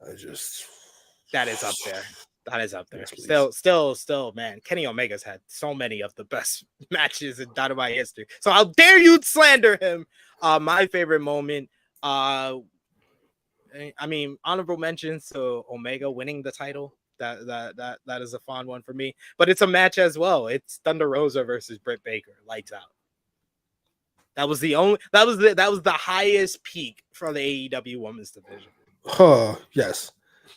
That is up there. That is up there. Yes, Still, man. Kenny Omega's had so many of the best matches in Dynamite history. So how dare you slander him? My favorite moment. I mean, honorable mentions to Omega winning the title. That is a fun one for me. But it's a match as well. It's Thunder Rosa versus Britt Baker. Lights out. That was the highest peak for the AEW Women's Division. Oh, yes.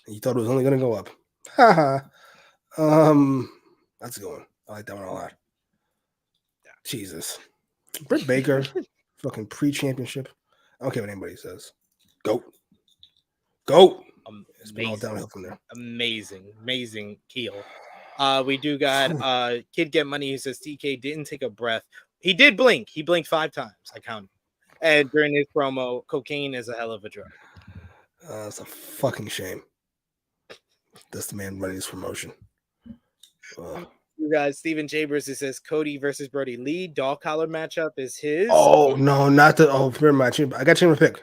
And you thought it was only going to go up. Haha. That's a good one. I like that one a lot. Yeah. Jesus. Britt Baker, fucking pre-championship. I don't care what anybody says. Go. It's been all downhill from there. Amazing heel. We do got Kid Get Money who says TK didn't take a breath. He did blink. He blinked 5 times. I counted. And during his promo, cocaine is a hell of a drug. It's a fucking shame. That's the man running his promotion. You guys, Steven Chambers, it says Cody versus Brody Lee. Dog collar matchup is his. Oh, no, not the. Oh, very much. I got Chamber pick.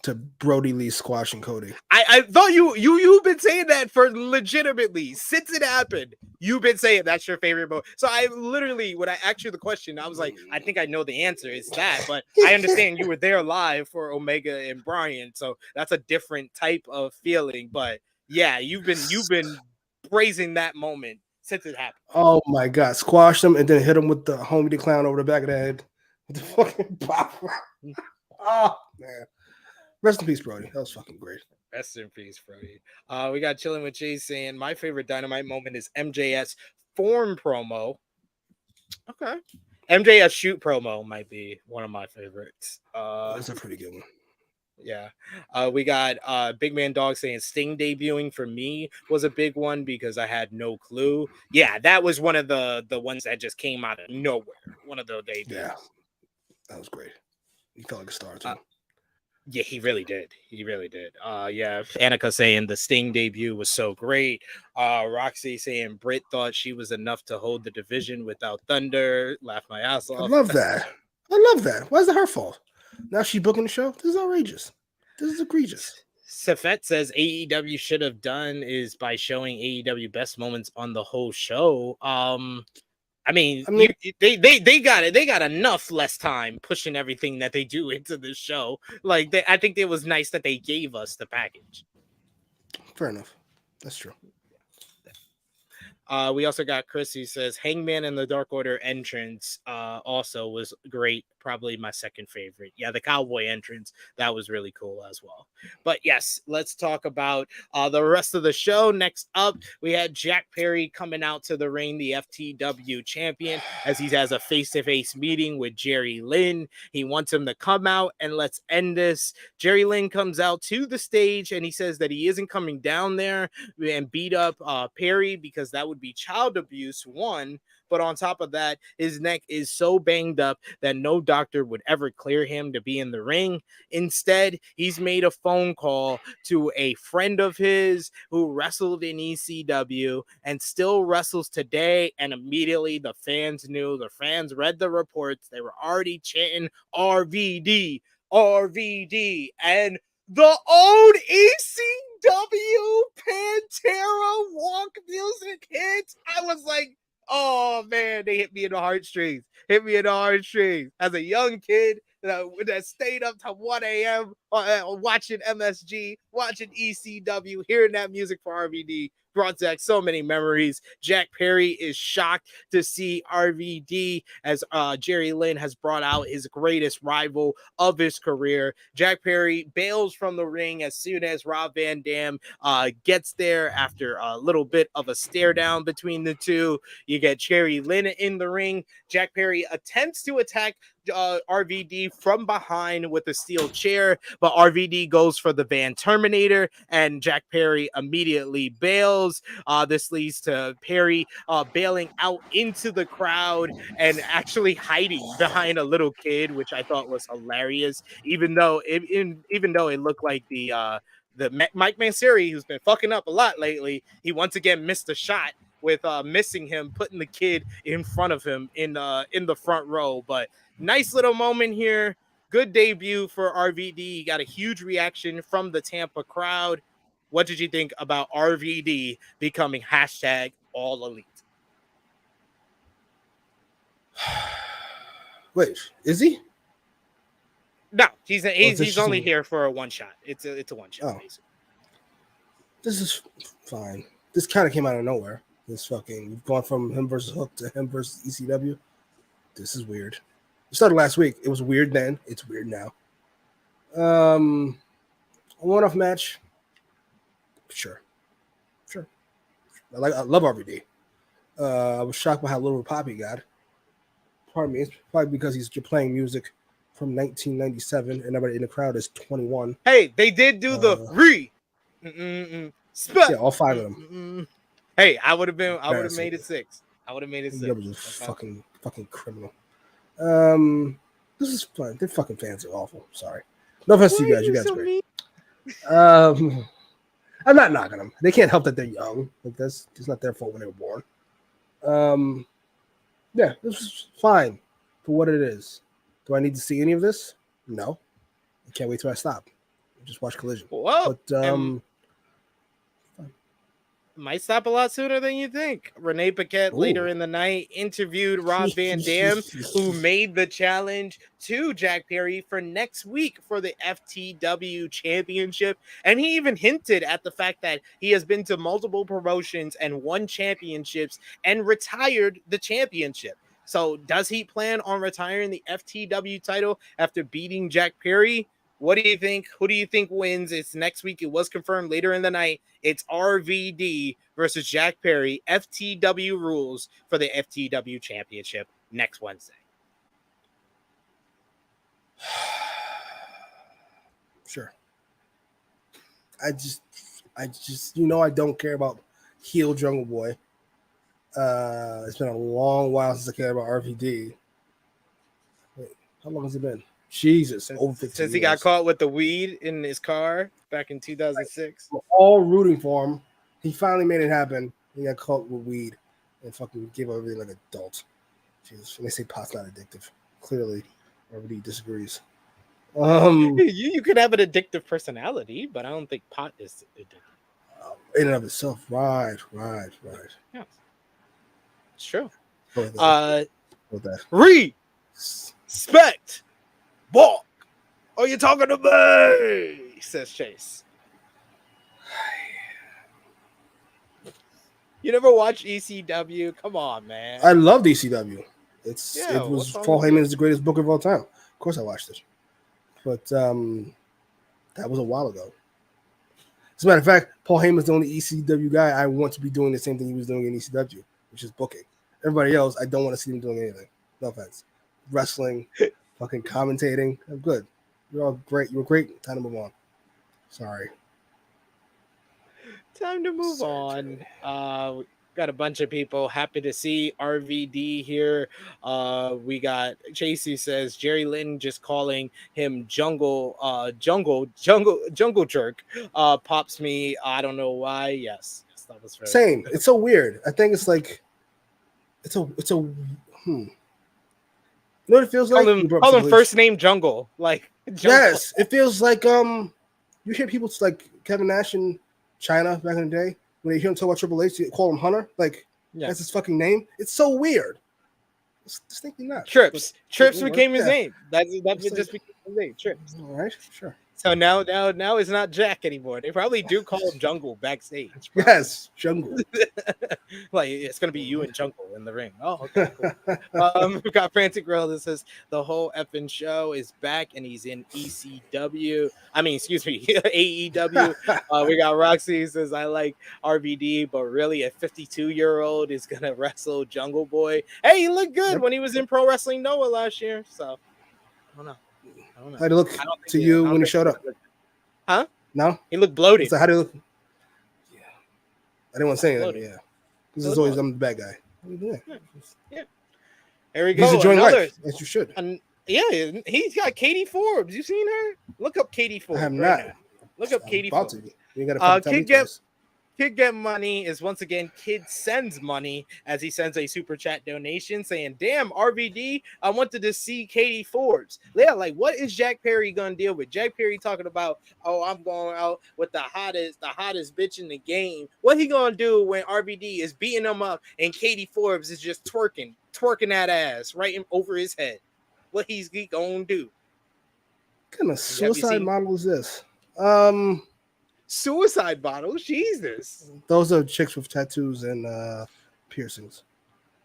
To Brody Lee squashing Cody. I thought you've been saying that for legitimately since it happened. You've been saying that's your favorite moment. So I literally, when I asked you the question, I was like, I think I know the answer. It's that, but I understand you were there live for Omega and Bryan, so that's a different type of feeling. But yeah, you've been praising that moment since it happened. Oh my God, squash him and then hit him with the homie the clown over the back of the head with the fucking pop. Oh man. Rest in peace, Brody. That was fucking great. Rest in peace, Brody. We got Chilling with Jay saying my favorite Dynamite moment is MJS form promo. Okay. MJS shoot promo might be one of my favorites. That's a pretty good one. Yeah. We got Big Man Dog saying Sting debuting for me was a big one because I had no clue. Yeah, that was one of the ones that just came out of nowhere. One of the debuts. Yeah. That was great. He felt like a star too. Yeah, he really did. Yeah, Annika saying the Sting debut was so great. Roxy saying Britt thought she was enough to hold the division without Thunder. Laugh my ass off. I love that. Why is it her fault? Now she's booking the show? This is outrageous. This is egregious. Safet says AEW should have done is by showing AEW best moments on the whole show. I mean, they got it. They got enough less time pushing everything that they do into the show. Like, I think it was nice that they gave us the package. Fair enough. That's true. We also got Chris who says Hangman and the Dark Order entrance also was great. Probably my second favorite. Yeah, the cowboy entrance, that was really cool as well. But yes, let's talk about the rest of the show. Next up, we had Jack Perry coming out to the ring, the FTW champion, as he has a face-to-face meeting with Jerry Lynn. He wants him to come out and let's end this. Jerry Lynn comes out to the stage and he says that he isn't coming down there and beat up Perry because that would be child abuse, one. But on top of that, his neck is so banged up that no doctor would ever clear him to be in the ring. Instead, he's made a phone call to a friend of his who wrestled in ECW and still wrestles today. And immediately the fans knew. The fans read the reports. They were already chanting RVD, RVD. And the old ECW Pantera walk music hits. I was like, oh man, they hit me in the heartstrings. As a young kid that stayed up to 1 a.m. Watching MSG, watching ECW, hearing that music for RVD brought back so many memories. Jack Perry is shocked to see RVD as Jerry Lynn has brought out his greatest rival of his career. Jack Perry bails from the ring as soon as Rob Van Dam gets there after a little bit of a stare down between the two. You get Jerry Lynn in the ring. Jack Perry attempts to attack RVD from behind with a steel chair, but RVD goes for the Van Terminator and Jack Perry immediately bails. This leads to Perry bailing out into the crowd and actually hiding behind a little kid, which I thought was hilarious, even though it looked like the Mike Manseri, who's been fucking up a lot lately, he once again missed a shot with missing him, putting the kid in front of him in the front row. But nice little moment here. Good debut for RVD. He got a huge reaction from the Tampa crowd. What did you think about RVD becoming hashtag All Elite? Wait, is he? No, he's only here for a one shot. It's a one shot. Basically. This is fine. This kind of came out of nowhere. This fucking, we've gone from him versus Hook to him versus ECW. This is weird. It started last week. It was weird then. It's weird now. A one-off match. Sure. I love RVD. I was shocked by how little pop he got. Pardon me. It's probably because he's playing music from 1997 and everybody in the crowd is 21. Hey, they did do the Yeah, all five of them. Hey, I would have made it 6. I would have made it 6. That was fucking criminal. This is fun. Their fucking fans are awful. Sorry. No offense to you guys. You guys are great. I'm not knocking them. They can't help that they're young. Like it's not their fault when they were born. Yeah, this is fine for what it is. Do I need to see any of this? No. I can't wait till I stop. Just watch Collision. Whoa. But might stop a lot sooner than you think. Renee Paquette later in the night interviewed Rob Van Dam, who made the challenge to Jack Perry for next week for the FTW Championship. And he even hinted at the fact that he has been to multiple promotions and won championships and retired the championship. So does he plan on retiring the FTW title after beating Jack Perry? What do you think? Who do you think wins? It's next week. It was confirmed later in the night. It's RVD versus Jack Perry. FTW rules for the FTW Championship next Wednesday. Sure. I just, I don't care about heel Jungle Boy. It's been a long while since I cared about RVD. Wait, how long has it been? Jesus, over 15 since he years. got caught with the weed in his car back in 2006. We're all rooting for him. He finally made it happen. He got caught with weed and fucking gave everything like an adult. Jesus, when they say pot's not addictive, clearly everybody disagrees. You could have an addictive personality, but I don't think pot is addictive. In and of itself, right. Yeah, it's true. With that. Respect, walk. Are you talking to me? Says Chase. You never watch ECW? Come on, man. I love ECW. It was what's wrong Paul with Heyman it? is the greatest booker of all time. Of course, I watched it, but that was a while ago. As a matter of fact, Paul Heyman is the only ECW guy I want to be doing the same thing he was doing in ECW, which is booking. Everybody else, I don't want to see them doing anything. No offense. Wrestling, fucking commentating. I'm good. You're all great. You were great. Time to move on. Sorry. Time to move on. Got a bunch of people happy to see RVD here. We got Chasey says Jerry Lynn just calling him jungle jerk. Pops me. I don't know why. Yes, that was very Same. It's so weird. I think it's like it's a You know what it feels like? Call him first name Jungle. Like Jungle. Yes, it feels like you hear people like Kevin Nash and China back in the day when they hear him talk about Triple H, they call him Hunter. Like that's his fucking name. It's so weird. It's distinctly not. Trips became his name. That just became his name. Trips. All right, sure. So now it's not Jack anymore. They probably do call him Jungle backstage. Yes, Jungle. Like it's gonna be you and Jungle in the ring. Oh, okay, cool. We got Frantic Girl that says the whole effing show is back and he's in ECW. I mean, excuse me, AEW. We got Roxy who says I like RVD, but really a 52-year-old is gonna wrestle Jungle Boy. Hey, he looked good when he was in Pro Wrestling Noah last year. So I don't know. How did it look to you when he showed up? Huh? No? He looked bloated. So how did it look? Yeah. I didn't want to say anything. Yeah. This is always I'm the bad guy. Yeah. There we go. He's enjoying life, as you should. Yeah, he's got Katie Forbes. You seen her? Look up Katie Forbes. I have not. Now. Look up Katie Forbes. You gotta Kid Get Money is once again Kid Sends Money as he sends a super chat donation saying, damn, RVD, I wanted to see Katie Forbes. Yeah, like what is Jack Perry gonna deal with? Jack Perry talking about, oh, I'm going out with the hottest bitch in the game. What he gonna do when RVD is beating him up and Katie Forbes is just twerking that ass right over his head? What he gonna do? What kind of suicide model is this? Suicide bottles, Jesus. Those are chicks with tattoos and piercings.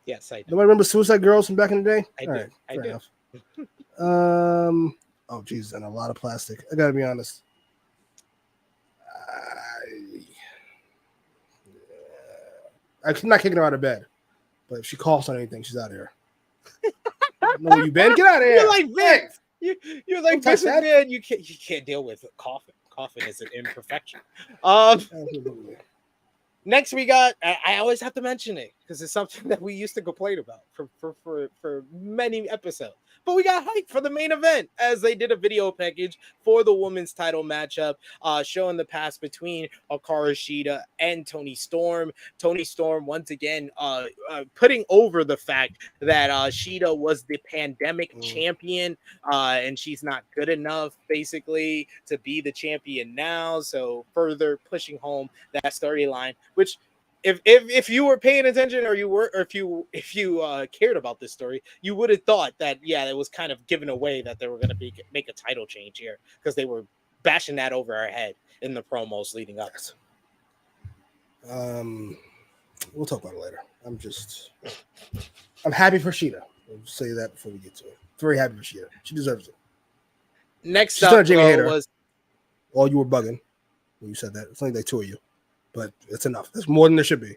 Yes, I do. Nobody remember Suicide Girls from back in the day? I do. Oh, Jesus, and a lot of plastic. I gotta be honest. I'm not kicking her out of bed, but if she coughs on anything, she's out of here. No, you Ben, get out of here. You're like Vince. You're like Vince McMahon. You can't deal with coughing. Coughing is an imperfection. Next we got. I always have to mention it because it's something that we used to complain about for many episodes. But we got hyped for the main event as they did a video package for the women's title matchup, showing the past between Hikaru Shida and Toni Storm. Toni Storm once again putting over the fact that Shida was the pandemic champion, and she's not good enough basically to be the champion now. So further pushing home that storyline, which. If you were paying attention or if you cared about this story, you would have thought that it was kind of given away that they were going to make a title change here because they were bashing that over our head in the promos leading up. We'll talk about it later. I'm happy for Shida. I'll say that before we get to it. Very happy for Shida. She deserves it. Next up was. Well, you were bugging when you said that. It's only like two of you. But it's enough. That's more than there should be.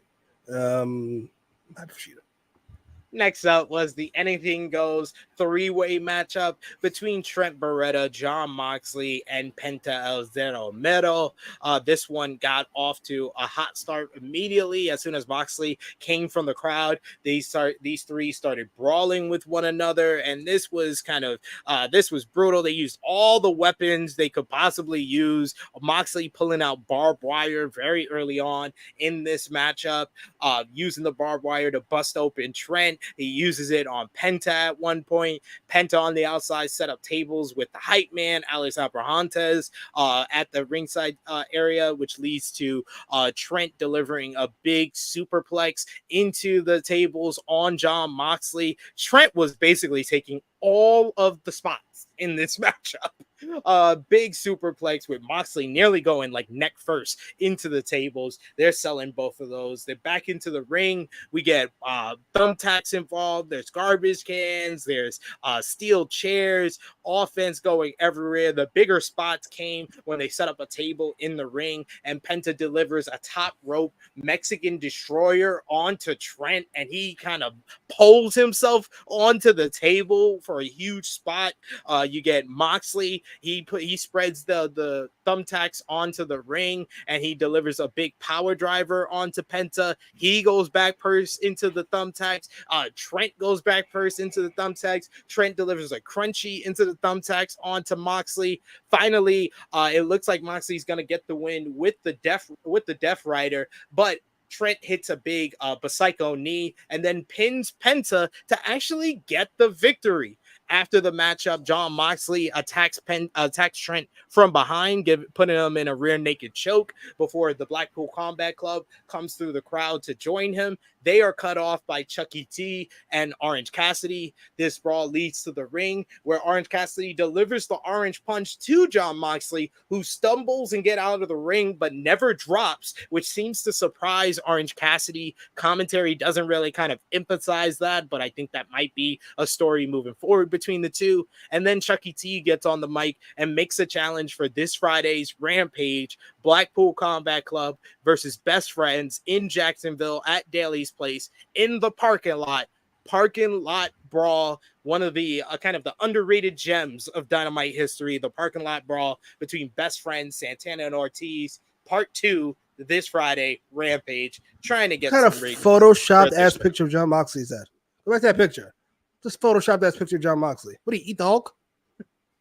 Next up was the Anything Goes three-way matchup between Trent Beretta, Jon Moxley, and Penta El Zero Miedo. This one got off to a hot start immediately. As soon as Moxley came from the crowd, these three started brawling with one another, and this was this was brutal. They used all the weapons they could possibly use. Moxley pulling out barbed wire very early on in this matchup, using the barbed wire to bust open Trent. He uses it on Penta at one point. Penta on the outside set up tables with the hype man, Alex Abrahantes, at the ringside area, which leads to Trent delivering a big superplex into the tables on Jon Moxley. Trent was basically taking all of the spots in this matchup. Big superplex with Moxley nearly going like neck first into the tables. They're selling both of those. They're back into the ring. We get thumbtacks involved. There's garbage cans. There's steel chairs. Offense going everywhere. The bigger spots came when they set up a table in the ring, and Penta delivers a top rope Mexican destroyer onto Trent, and he kind of pulls himself onto the table for a huge spot. You get Moxley. He spreads the thumbtacks onto the ring, and he delivers a big power driver onto Penta. He goes back first into the thumbtacks. Trent goes back first into the thumbtacks. Trent delivers a crunchy into the thumbtacks onto Moxley. Finally, it looks like Moxley's gonna get the win with the Death Rider, but Trent hits a big Psycho knee and then pins Penta to actually get the victory. After the matchup, Jon Moxley attacks Trent from behind, putting him in a rear naked choke before the Blackpool Combat Club comes through the crowd to join him. They are cut off by Chucky T and Orange Cassidy. This brawl leads to the ring, where Orange Cassidy delivers the orange punch to Jon Moxley, who stumbles and get out of the ring but never drops, which seems to surprise Orange Cassidy. Commentary doesn't really kind of emphasize that, but I think that might be a story moving forward between the two. And then Chucky T gets on the mic and makes a challenge for this Friday's Rampage, Blackpool Combat Club versus Best Friends in Jacksonville at Daly's Place in the parking lot. Parking lot brawl, one of the kind of the underrated gems of Dynamite history. The parking lot brawl between Best Friends, Santana and Ortiz, part 2 this Friday, Rampage, trying to get What kind of some ratings. photoshopped ass picture of Jon Moxley is that? Look at that picture. Just photoshopped ass picture of Jon Moxley. What do you eat, the Hulk?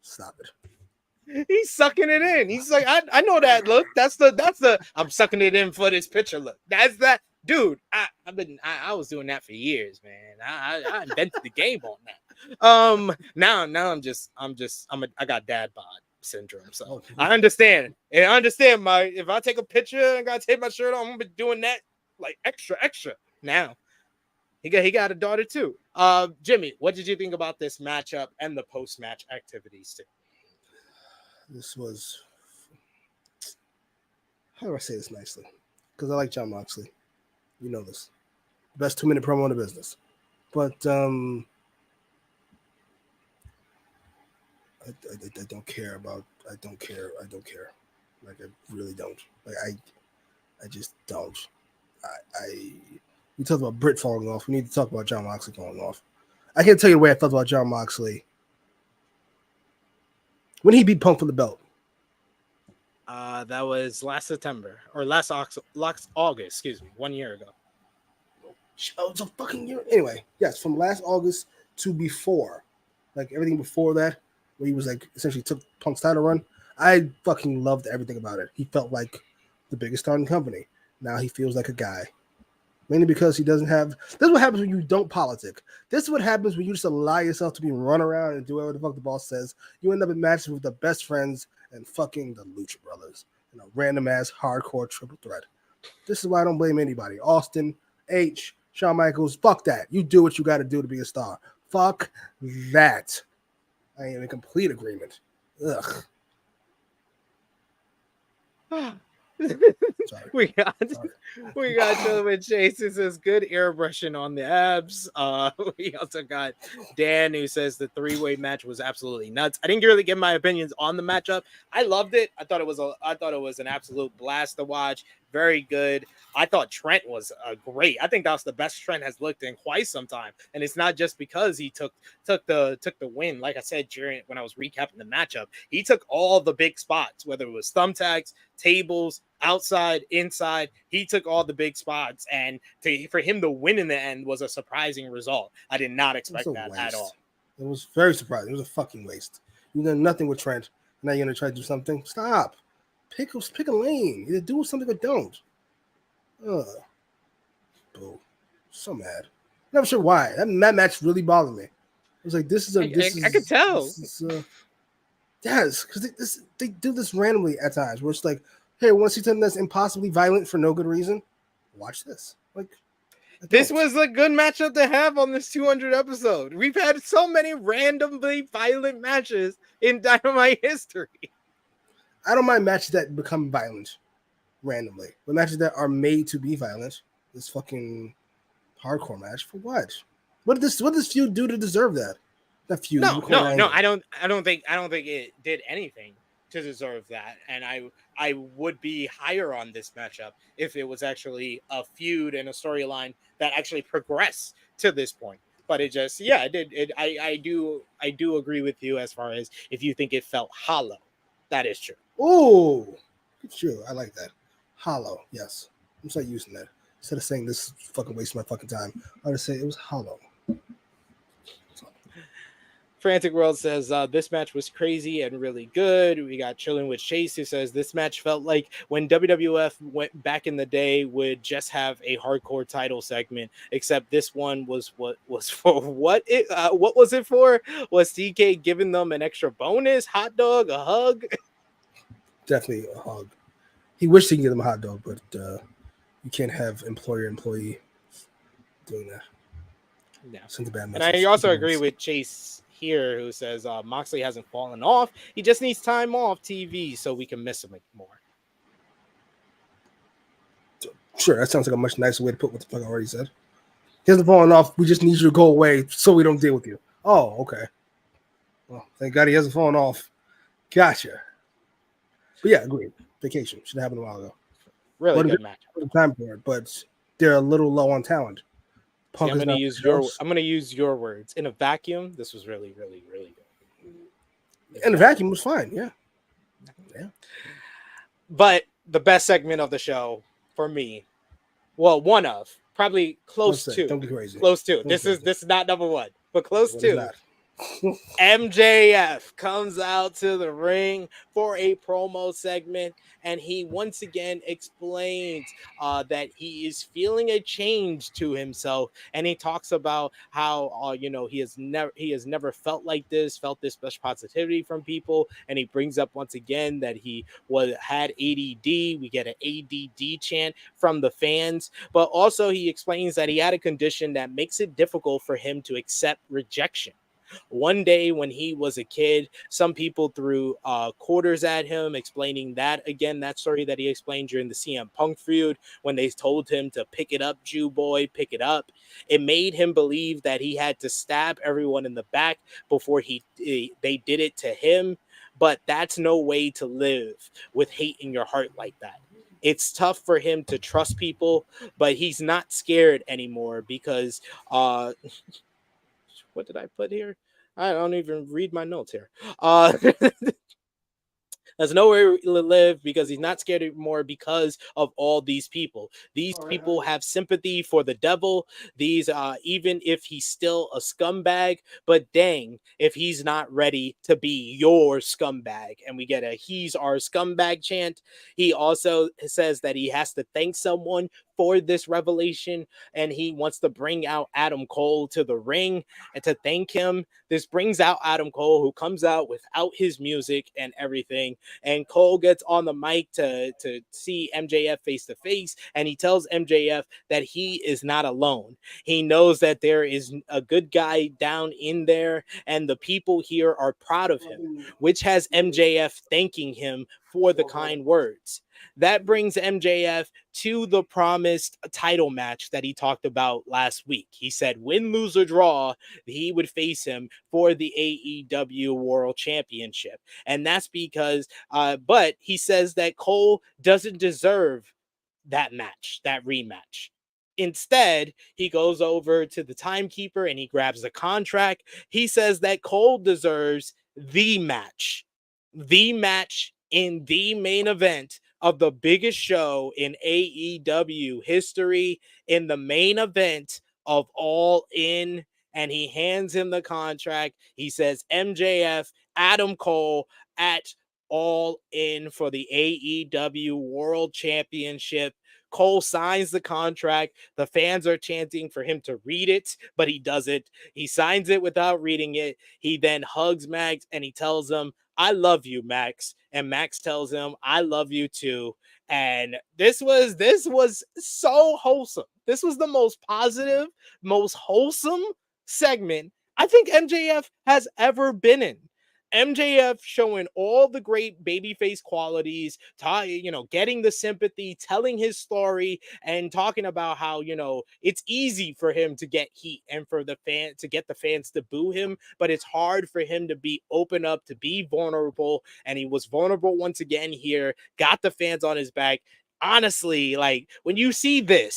Stop it. He's sucking it in. He's like, I know that look. That's the I'm sucking it in for this picture look. That's that, dude. I was doing that for years, man. I invented the game on that. Now I got dad bod syndrome, so I understand. And I understand if I take a picture and gotta take my shirt off, I'm gonna be doing that like extra now. He got a daughter too. Jimmy, what did you think about this matchup and the post-match activities too? This was, how do I say this nicely? Because I like Jon Moxley. You know this. Best 2-minute promo in the business. But I don't care about, I don't care. Like, I really don't. Like, I just don't. We talked about Britt falling off. We need to talk about Jon Moxley falling off. I can't tell you the way I felt about Jon Moxley when he beat Punk for the belt. That was last September or last August, excuse me, 1 year ago. Oh, it's a fucking year. Anyway, yes, from last August to before, like everything before that, where he was like essentially took Punk's title run. I fucking loved everything about it. He felt like the biggest star in the company. Now he feels like a guy. Mainly because he doesn't have. This is what happens when you don't politic. This is what happens when you just allow yourself to be run around and do whatever the fuck the boss says. You end up in matches with the Best Friends and fucking the Lucha Brothers in a random ass hardcore triple threat. This is why I don't blame anybody. Austin, H, Shawn Michaels, fuck that. You do what you got to do to be a star. Fuck that. I am in complete agreement. Ugh. we got gentleman Jason says good airbrushing on the abs. We also got Dan who says the 3-way match was absolutely nuts. I didn't really give my opinions on the matchup. I loved it. I thought it was an absolute blast to watch. Very good. I thought Trent was great. I think that's the best Trent has looked in quite some time. And it's not just because he took the win. Like I said when I was recapping the matchup, he took all the big spots, whether it was thumbtacks, tables, outside, inside. He took all the big spots, and for him to win in the end was a surprising result. I did not expect that at all. It was very surprising. It was a fucking waste. You done nothing with Trent. Now you're gonna try to do something. Stop. Pick a lane. Either do something or don't. Boo. So mad. I'm not sure why. That match really bothered me. I was like, I could tell. Yes, because they do this randomly at times where it's like, hey, want to see something that's impossibly violent for no good reason? Watch this. Like, this was a good matchup to have on this 200 episode. We've had so many randomly violent matches in Dynamite history. I don't mind matches that become violent randomly, but matches that are made to be violent. This fucking hardcore match for what? What did this feud do to deserve that? That feud. No. I don't think it did anything to deserve that. And I would be higher on this matchup if it was actually a feud and a storyline that actually progressed to this point. But it just, it did. I do agree with you as far as if you think it felt hollow. That is true. Oh, it's true. I like that. Hollow. Yes. I'm start using that. Instead of saying this fucking waste my fucking time, I would say it was hollow. Frantic World says this match was crazy and really good. We got Chillin' with Chase, who says this match felt like when WWF went back in the day would just have a hardcore title segment, except this one was what was for what was it for? Was TK giving them an extra bonus, hot dog, a hug? Definitely a hug. He wished he could give them a hot dog, but you can't have employee doing that. No. Send a bad message. And I also agree with Chase here, who says Moxley hasn't fallen off. He just needs time off TV so we can miss him more. Sure, that sounds like a much nicer way to put what the fuck I already said. He hasn't fallen off. We just need you to go away so we don't deal with you. Oh, okay. Well, thank God he hasn't fallen off. Gotcha. But yeah, agreed. Vacation should have happened a while ago. Really good match. Time for it, but they're a little low on talent. See, I'm going to use your words. In a vacuum, this was really, really, really good. In a vacuum was fine, yeah. But the best segment of the show for me, well, one of probably close to. Don't be crazy. Close to. This is not number one, but close to. MJF comes out to the ring for a promo segment, and he once again explains that he is feeling a change to himself, and he talks about how he has never felt felt this much positivity from people, and he brings up once again that he had ADD. We get an ADD chant from the fans, but also he explains that he had a condition that makes it difficult for him to accept rejection. One day when he was a kid, some people threw quarters at him, explaining that story that he explained during the CM Punk feud when they told him to pick it up, Jew boy, pick it up. It made him believe that he had to stab everyone in the back before they did it to him. But that's no way to live with hate in your heart like that. It's tough for him to trust people, but he's not scared anymore because what did I put here? I don't even read my notes here. There's nowhere to live because he's not scared anymore because of all these people. These people have sympathy for the devil. These, even if he's still a scumbag, but dang, if he's not ready to be your scumbag. And we get a "he's our scumbag" chant. He also says that he has to thank someone for this revelation, and he wants to bring out Adam Cole to the ring and to thank him. This brings out Adam Cole, who comes out without his music and everything. And Cole gets on the mic to see MJF face to face, and he tells MJF that he is not alone. He knows that there is a good guy down in there, and the people here are proud of him, which has MJF thanking him for the kind words. That brings MJF to the promised title match that he talked about last week. He said win, lose, or draw, he would face him for the AEW World Championship. And that's because, but he says that Cole doesn't deserve that match, that rematch. Instead, he goes over to the timekeeper and he grabs the contract. He says that Cole deserves the match in the main event of the biggest show in AEW history, in the main event of All In, and he hands him the contract. He says MJF, Adam Cole at All In for the AEW World Championship. Cole signs the contract. The fans are chanting for him to read it, but he doesn't. He signs it without reading it. He then hugs Max and he tells him, I love you, Max. And Max tells him, I love you too. And this was so wholesome. This was the most positive, most wholesome segment I think MJF has ever been in. MJF showing all the great babyface qualities, getting the sympathy, telling his story, and talking about how, it's easy for him to get heat and for the fan to get the fans to boo him, but it's hard for him to be open up, to be vulnerable. And he was vulnerable once again here, got the fans on his back. Honestly, like when you see the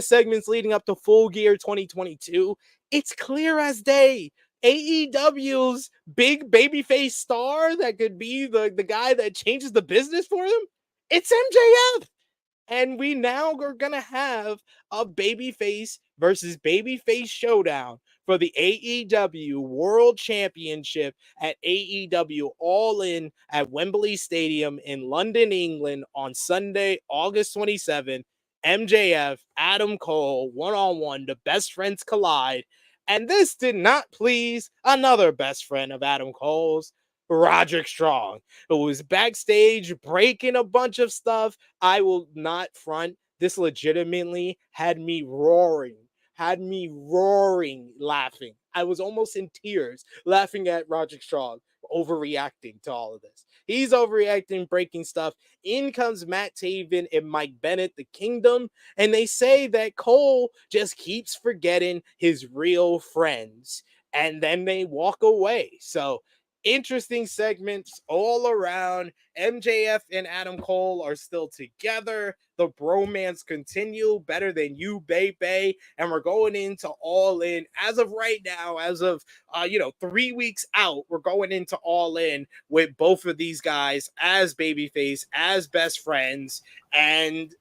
segments leading up to Full Gear 2022, it's clear as day. AEW's big babyface star that could be the guy that changes the business for them, it's MJF. And we now are going to have a babyface versus babyface showdown for the AEW World Championship at AEW All In at Wembley Stadium in London, England on Sunday, August 27th. MJF, Adam Cole, one-on-one, the best friends collide. And this did not please another best friend of Adam Cole's, Roderick Strong, who was backstage breaking a bunch of stuff. I will not front. This legitimately had me roaring laughing. I was almost in tears laughing at Roderick Strong overreacting to all of this. He's overreacting, breaking stuff. In comes Matt Taven and Mike Bennett, the Kingdom, and they say that Cole just keeps forgetting his real friends, and then they walk away. So interesting segments all around. MJF and Adam Cole are still together. The bromance continue, better than you, baby. And we're going into All In. As of right now, as of 3 weeks out, we're going into All In with both of these guys as babyface, as best friends. And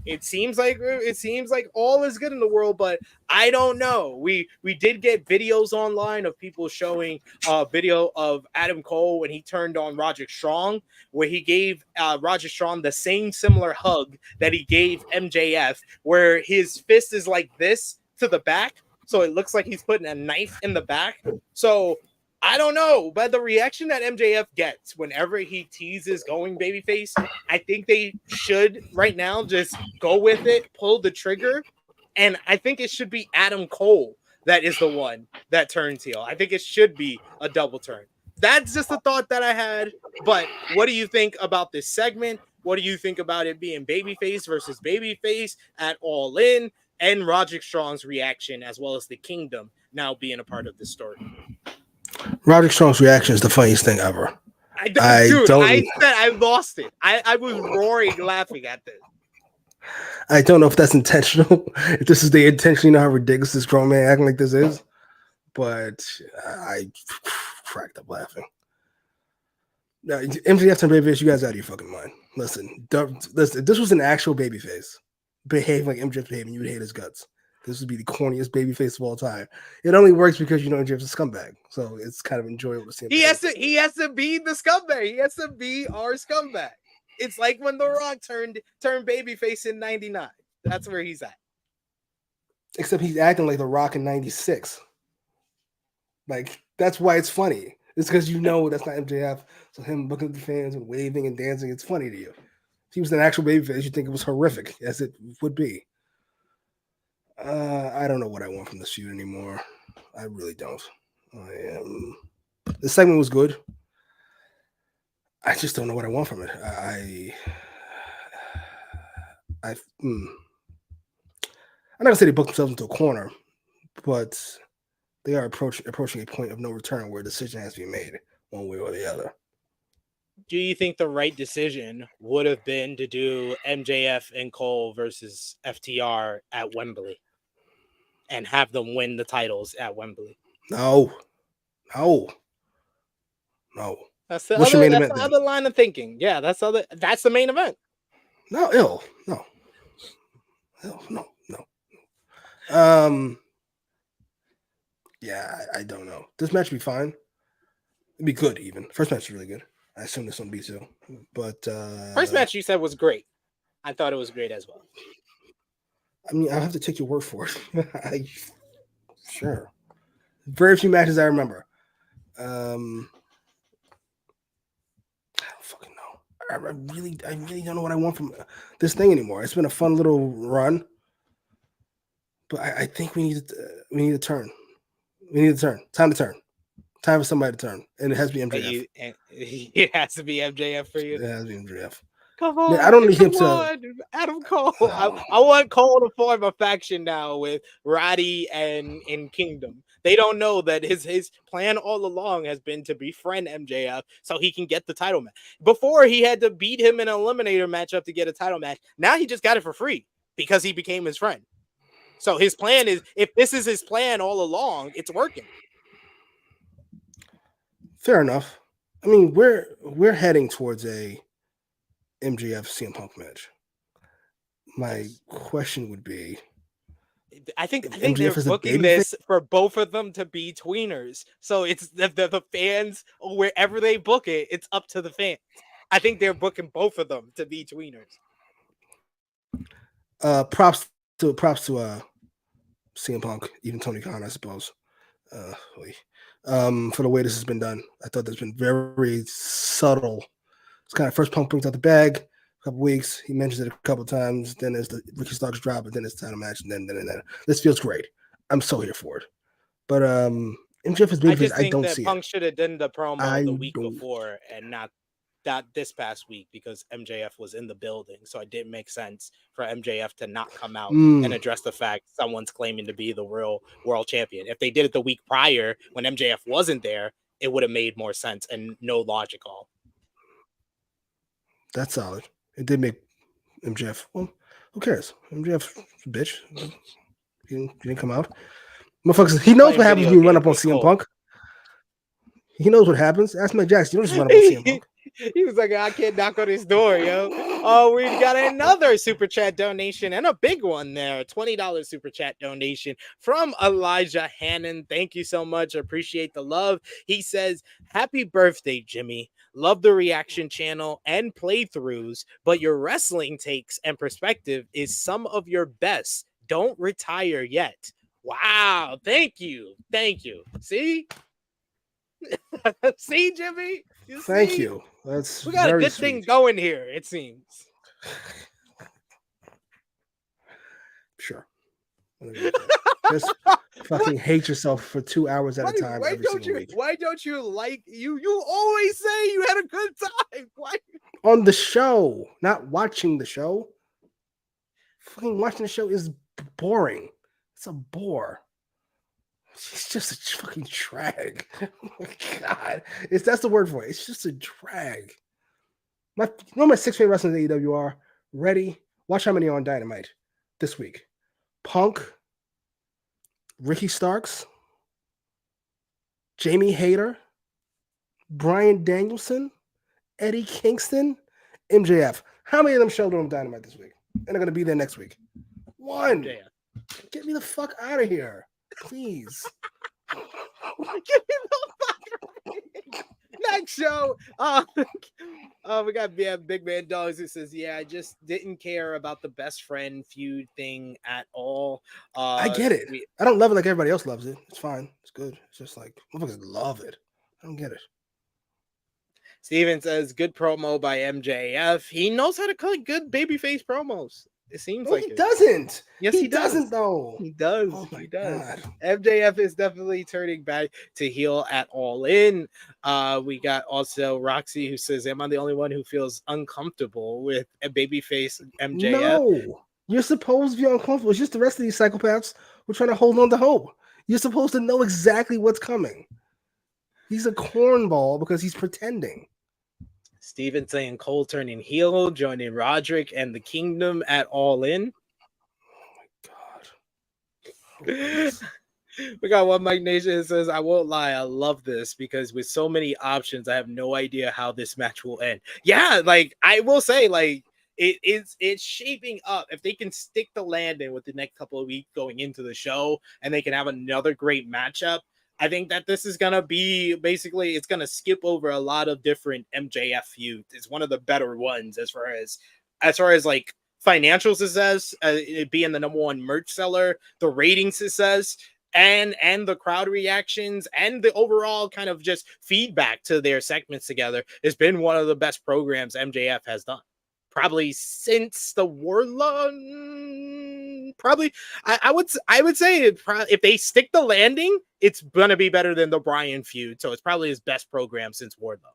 it seems like all is good in the world, but I don't know. We did get videos online of people showing a video of Adam Cole when he turned on Roderick Strong, where he gave Roderick Strong the same similar hug that he gave MJF, where his fist is like this to the back, so it looks like he's putting a knife in the back. So I don't know, but the reaction that MJF gets whenever he teases going babyface, I think they should right now just go with it, pull the trigger, and I think it should be Adam Cole that is the one that turns heel. I think it should be a double turn. That's just a thought that I had, but what do you think about this segment? What do you think about it being babyface versus babyface at All In, and Roderick Strong's reaction, as well as the Kingdom now being a part of this story? Roderick Strong's reaction is the funniest thing ever. I said I lost it. I was roaring laughing at this. I don't know if that's intentional. If this is the intention, how ridiculous this grown man acting like this is. But I cracked up laughing. Now, MJF and babyface, you guys out of your fucking mind. Listen, if this was an actual babyface behaving like MJF behaving, you would hate his guts. This would be the corniest babyface of all time. It only works because MJF's a scumbag, so it's kind of enjoyable to see him. He has to be the scumbag. He has to be our scumbag. It's like when The Rock turned babyface in '99. That's where he's at. Except he's acting like The Rock in '96. Like, that's why it's funny. It's because that's not MJF. So him looking at the fans and waving and dancing, it's funny to you. If he was an actual babyface, you'd think it was horrific, as it would be. I don't know what I want from this feud anymore. I really don't. The segment was good. I just don't know what I want from it. I'm not gonna say they booked themselves into a corner, but they are approaching a point of no return where a decision has to be made one way or the other. Do you think the right decision would have been to do MJF and Cole versus FTR at Wembley and have them win the titles at Wembley? No. That's the other line of thinking. Yeah, that's the main event. No. Yeah, I don't know. This match would be fine. It'd be good even. First match is really good. I assume this one will be too. But first match you said was great. I thought it was great as well. I mean, I'll have to take your word for it. Sure. Very few matches I remember. I don't fucking know. I really don't know what I want from this thing anymore. It's been a fun little run, but I think we need to turn. We need to turn. Time to turn. Time for somebody to turn, and it has to be MJF. It has to be MJF for you. It has to be MJF. Come on, Man, I don't need him to Adam Cole. I want Cole to form a faction now with Roddy and Kingdom. They don't know that his plan all along has been to befriend MJF so he can get the title match. Before, he had to beat him in an eliminator matchup to get a title match. Now he just got it for free because he became his friend. So his plan is, if this is his plan all along, it's working. Fair enough. I mean, we're heading towards a MJF CM Punk match. My question would be, I think they're booking this for both of them to be tweeners. So it's the fans, wherever they book it, it's up to the fans. I think they're booking both of them to be tweeners. Props to CM Punk, even Tony Khan, I suppose. For the way this has been done. I thought that's been very subtle. It's kind of first Punk brings out the bag, a couple weeks. He mentions it a couple times. Then there's the Ricky Starks drop, and then it's title match, and then. This feels great. I'm so here for it. But MJF has been. I just think don't that see Punk it. should have done the promo the week before and not this past week, because MJF was in the building, so it didn't make sense for MJF to not come out and address the fact someone's claiming to be the real world champion. If they did it the week prior when MJF wasn't there, it would have made more sense and no logical. That's solid. It did make MJF. Well, who cares? MJF, bitch. He didn't come out. Motherfuckers, he knows what happens when you run up on CM Punk. He knows what happens. Ask Mike Jackson. You don't just run up on CM Punk. He was like, I can't knock on his door, yo. Oh, we got another super chat donation and a big one there. $20 super chat donation from Elijah Hannon. Thank you so much. I appreciate the love. He says, happy birthday, Jimmy. Love the reaction channel and playthroughs, but your wrestling takes and perspective is some of your best. Don't retire yet. Wow. Thank you. Thank you. See? See, Jimmy? Thank you. We got a good sweet thing going here, it seems. Sure. Just fucking hate yourself for 2 hours at a time. Why don't you like you always say you had a good time? Why? On the show, not watching the show. Fucking watching the show is boring. It's a bore. It's just a fucking drag. Oh my God. That's the word for it. It's just a drag. My 6 favorite wrestlers in AEW are ready. Watch how many are on Dynamite this week. Punk, Ricky Starks, Jamie Hayter, Bryan Danielson, Eddie Kingston, MJF. How many of them showed on Dynamite this week? And they're going to be there next week. One. MJF. Get me the fuck out of here. Please. Get me the fuck out of here. Next show. We got Big Man Dogs who says, yeah, I just didn't care about the best friend feud thing at all. I get it. I don't love it like everybody else loves it. It's fine. It's good. It's just like, motherfuckers love it. I don't get it. Steven says, good promo by MJF. He knows how to cut good babyface promos. It seems like he doesn't. Yes, he doesn't though. He does. Oh my he does. God. MJF is definitely turning back to heel at All In. We got also Roxy who says, am I the only one who feels uncomfortable with a babyface MJF? No. You're supposed to be uncomfortable. It's just the rest of these psychopaths who are trying to hold on to hope. You're supposed to know exactly what's coming. He's a cornball because he's pretending. Steven saying Cole turning heel, joining Roderick and the Kingdom at All In. Oh my God. We got one Mike Nation that says, I won't lie, I love this because with so many options, I have no idea how this match will end. Yeah, like I will say, like it's shaping up. If they can stick the landing with the next couple of weeks going into the show and they can have another great matchup, I think that this is going to be basically, it's going to skip over a lot of different MJF feuds. It's one of the better ones as far as like financial success, it being the #1 merch seller, the rating success, and the crowd reactions, and the overall kind of just feedback to their segments together, has been one of the best programs MJF has done. Probably since the Warlord. Probably, I would say if they stick the landing, it's gonna be better than the Bryan feud. So it's probably his best program since Wardlow.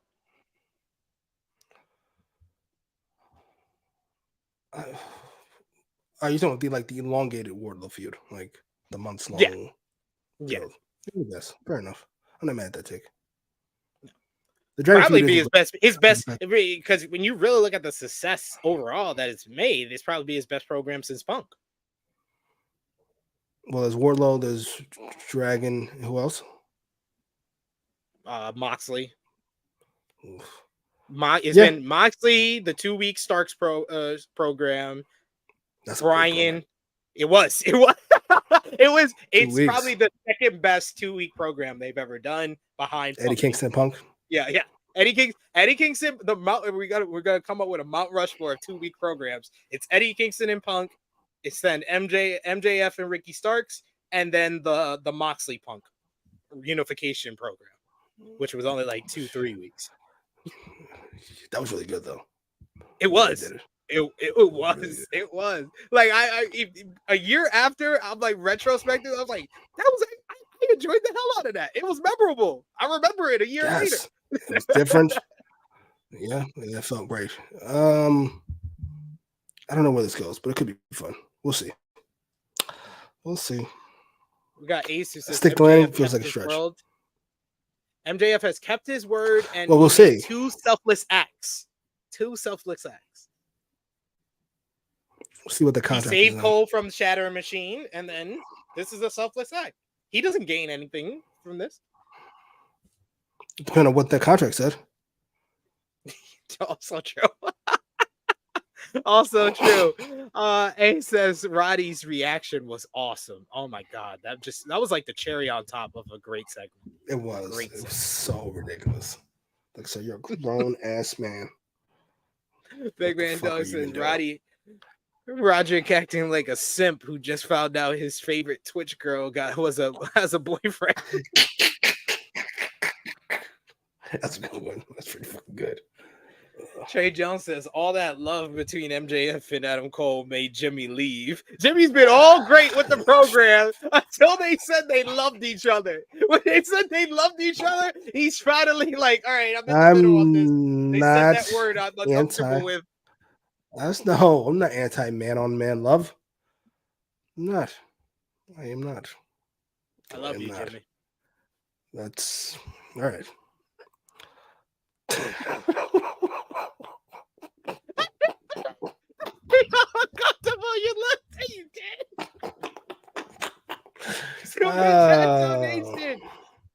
You don't think like the elongated Wardlow feud, like the months long? Yeah. Yes, fair enough. I'm not mad at that take. The probably be his best because when you really look at the success overall that it's made, it's probably be his best program since Punk. Well, there's Wardlow, there's Dragon. Who else? Moxley. Been Moxley, the 2-week Starks program. That's Bryan. It's probably the second best 2-week program they've ever done behind Eddie Kingston Punk. Yeah. Eddie Kingston. We're gonna come up with a Mount Rushmore of 2-week programs. It's Eddie Kingston and Punk. It's then MJF and Ricky Starks, and then the Moxley Punk unification program, which was only like 2-3 weeks. That was really good though. It was. It was like I a year after, I'm like retrospective. I was like, I enjoyed the hell out of that. It was memorable. I remember it a year later. It was different. Yeah, that felt great. I don't know where this goes, but it could be fun. We'll see. We got Ace who says stick the landing feels like a stretch. MJF has kept his word, and we'll see. Two selfless acts. We'll see what the contract is. He saved Cole from Shattering Machine, and then this is a selfless act. He doesn't gain anything from this. Depending on what that contract said. Also true. Ace says Roddy's reaction was awesome. Oh my god, that was like the cherry on top of a great segment. It was so ridiculous. Like, so you're a grown ass man. Big Man Dog says Roderick acting like a simp who just found out his favorite Twitch girl has a boyfriend. That's a good one. That's pretty fucking good. Trey Jones says all that love between MJF and Adam Cole made Jimmy leave. Jimmy's been all great with the program until they said they loved each other. When they said they loved each other, he's finally like, all right, I'm in the middle of this. They said that word I'm uncomfortable with. I'm not anti man on man love. I am not. I love you, Jimmy. That's all right. You looked at you did. Super chat donation.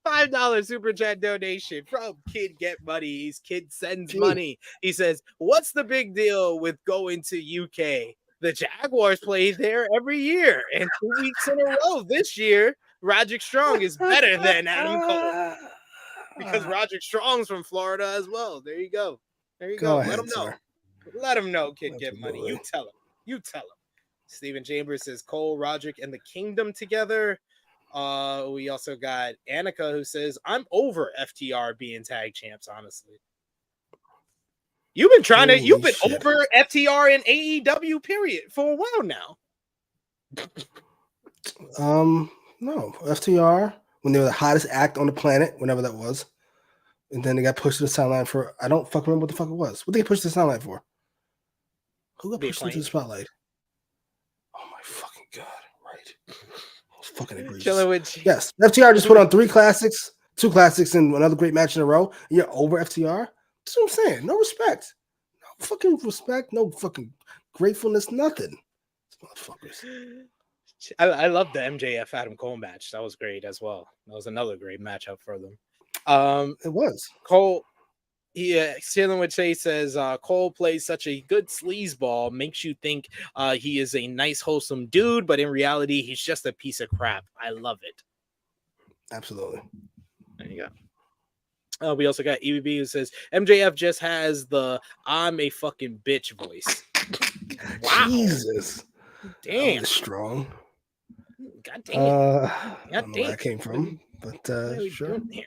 $5 super chat donation from Kid Get Money. Kid sends money. He says, "What's the big deal with going to UK? The Jaguars play there every year, and 2 weeks in a row this year. Roderick Strong is better than Adam Cole because Roderick Strong's from Florida as well. There you go. Go ahead, Let him know. sir. Let him know, Kid Get Money. You tell him. Steven Chambers says Cole, Roderick, and the Kingdom together. We also got Annika who says, I'm over FTR being tag champs, honestly. You've been over FTR and AEW, period, for a while now. No. FTR, when they were the hottest act on the planet, whenever that was. And then they got pushed to the sideline for, I don't fucking remember what the fuck it was. What did they push to the sideline for? Who got pushed into the spotlight? Oh my fucking god! Right, fucking egregious. Yes, FTR just put on 2 classics, and another great match in a row. You're over FTR. That's what I'm saying. No respect, no fucking gratefulness, nothing. Motherfuckers. I love the MJF Adam Cole match. That was great as well. That was another great matchup for them. It was Cole. Stealing with Chase says Cole plays such a good sleazeball, makes you think he is a nice, wholesome dude, but in reality, he's just a piece of crap. I love it. Absolutely. There you go. We also got EBB who says MJF just has the "I'm a fucking bitch" voice. Wow. Jesus. Damn. That was strong. God damn. I don't know where that came from, but What are we sure. doing here?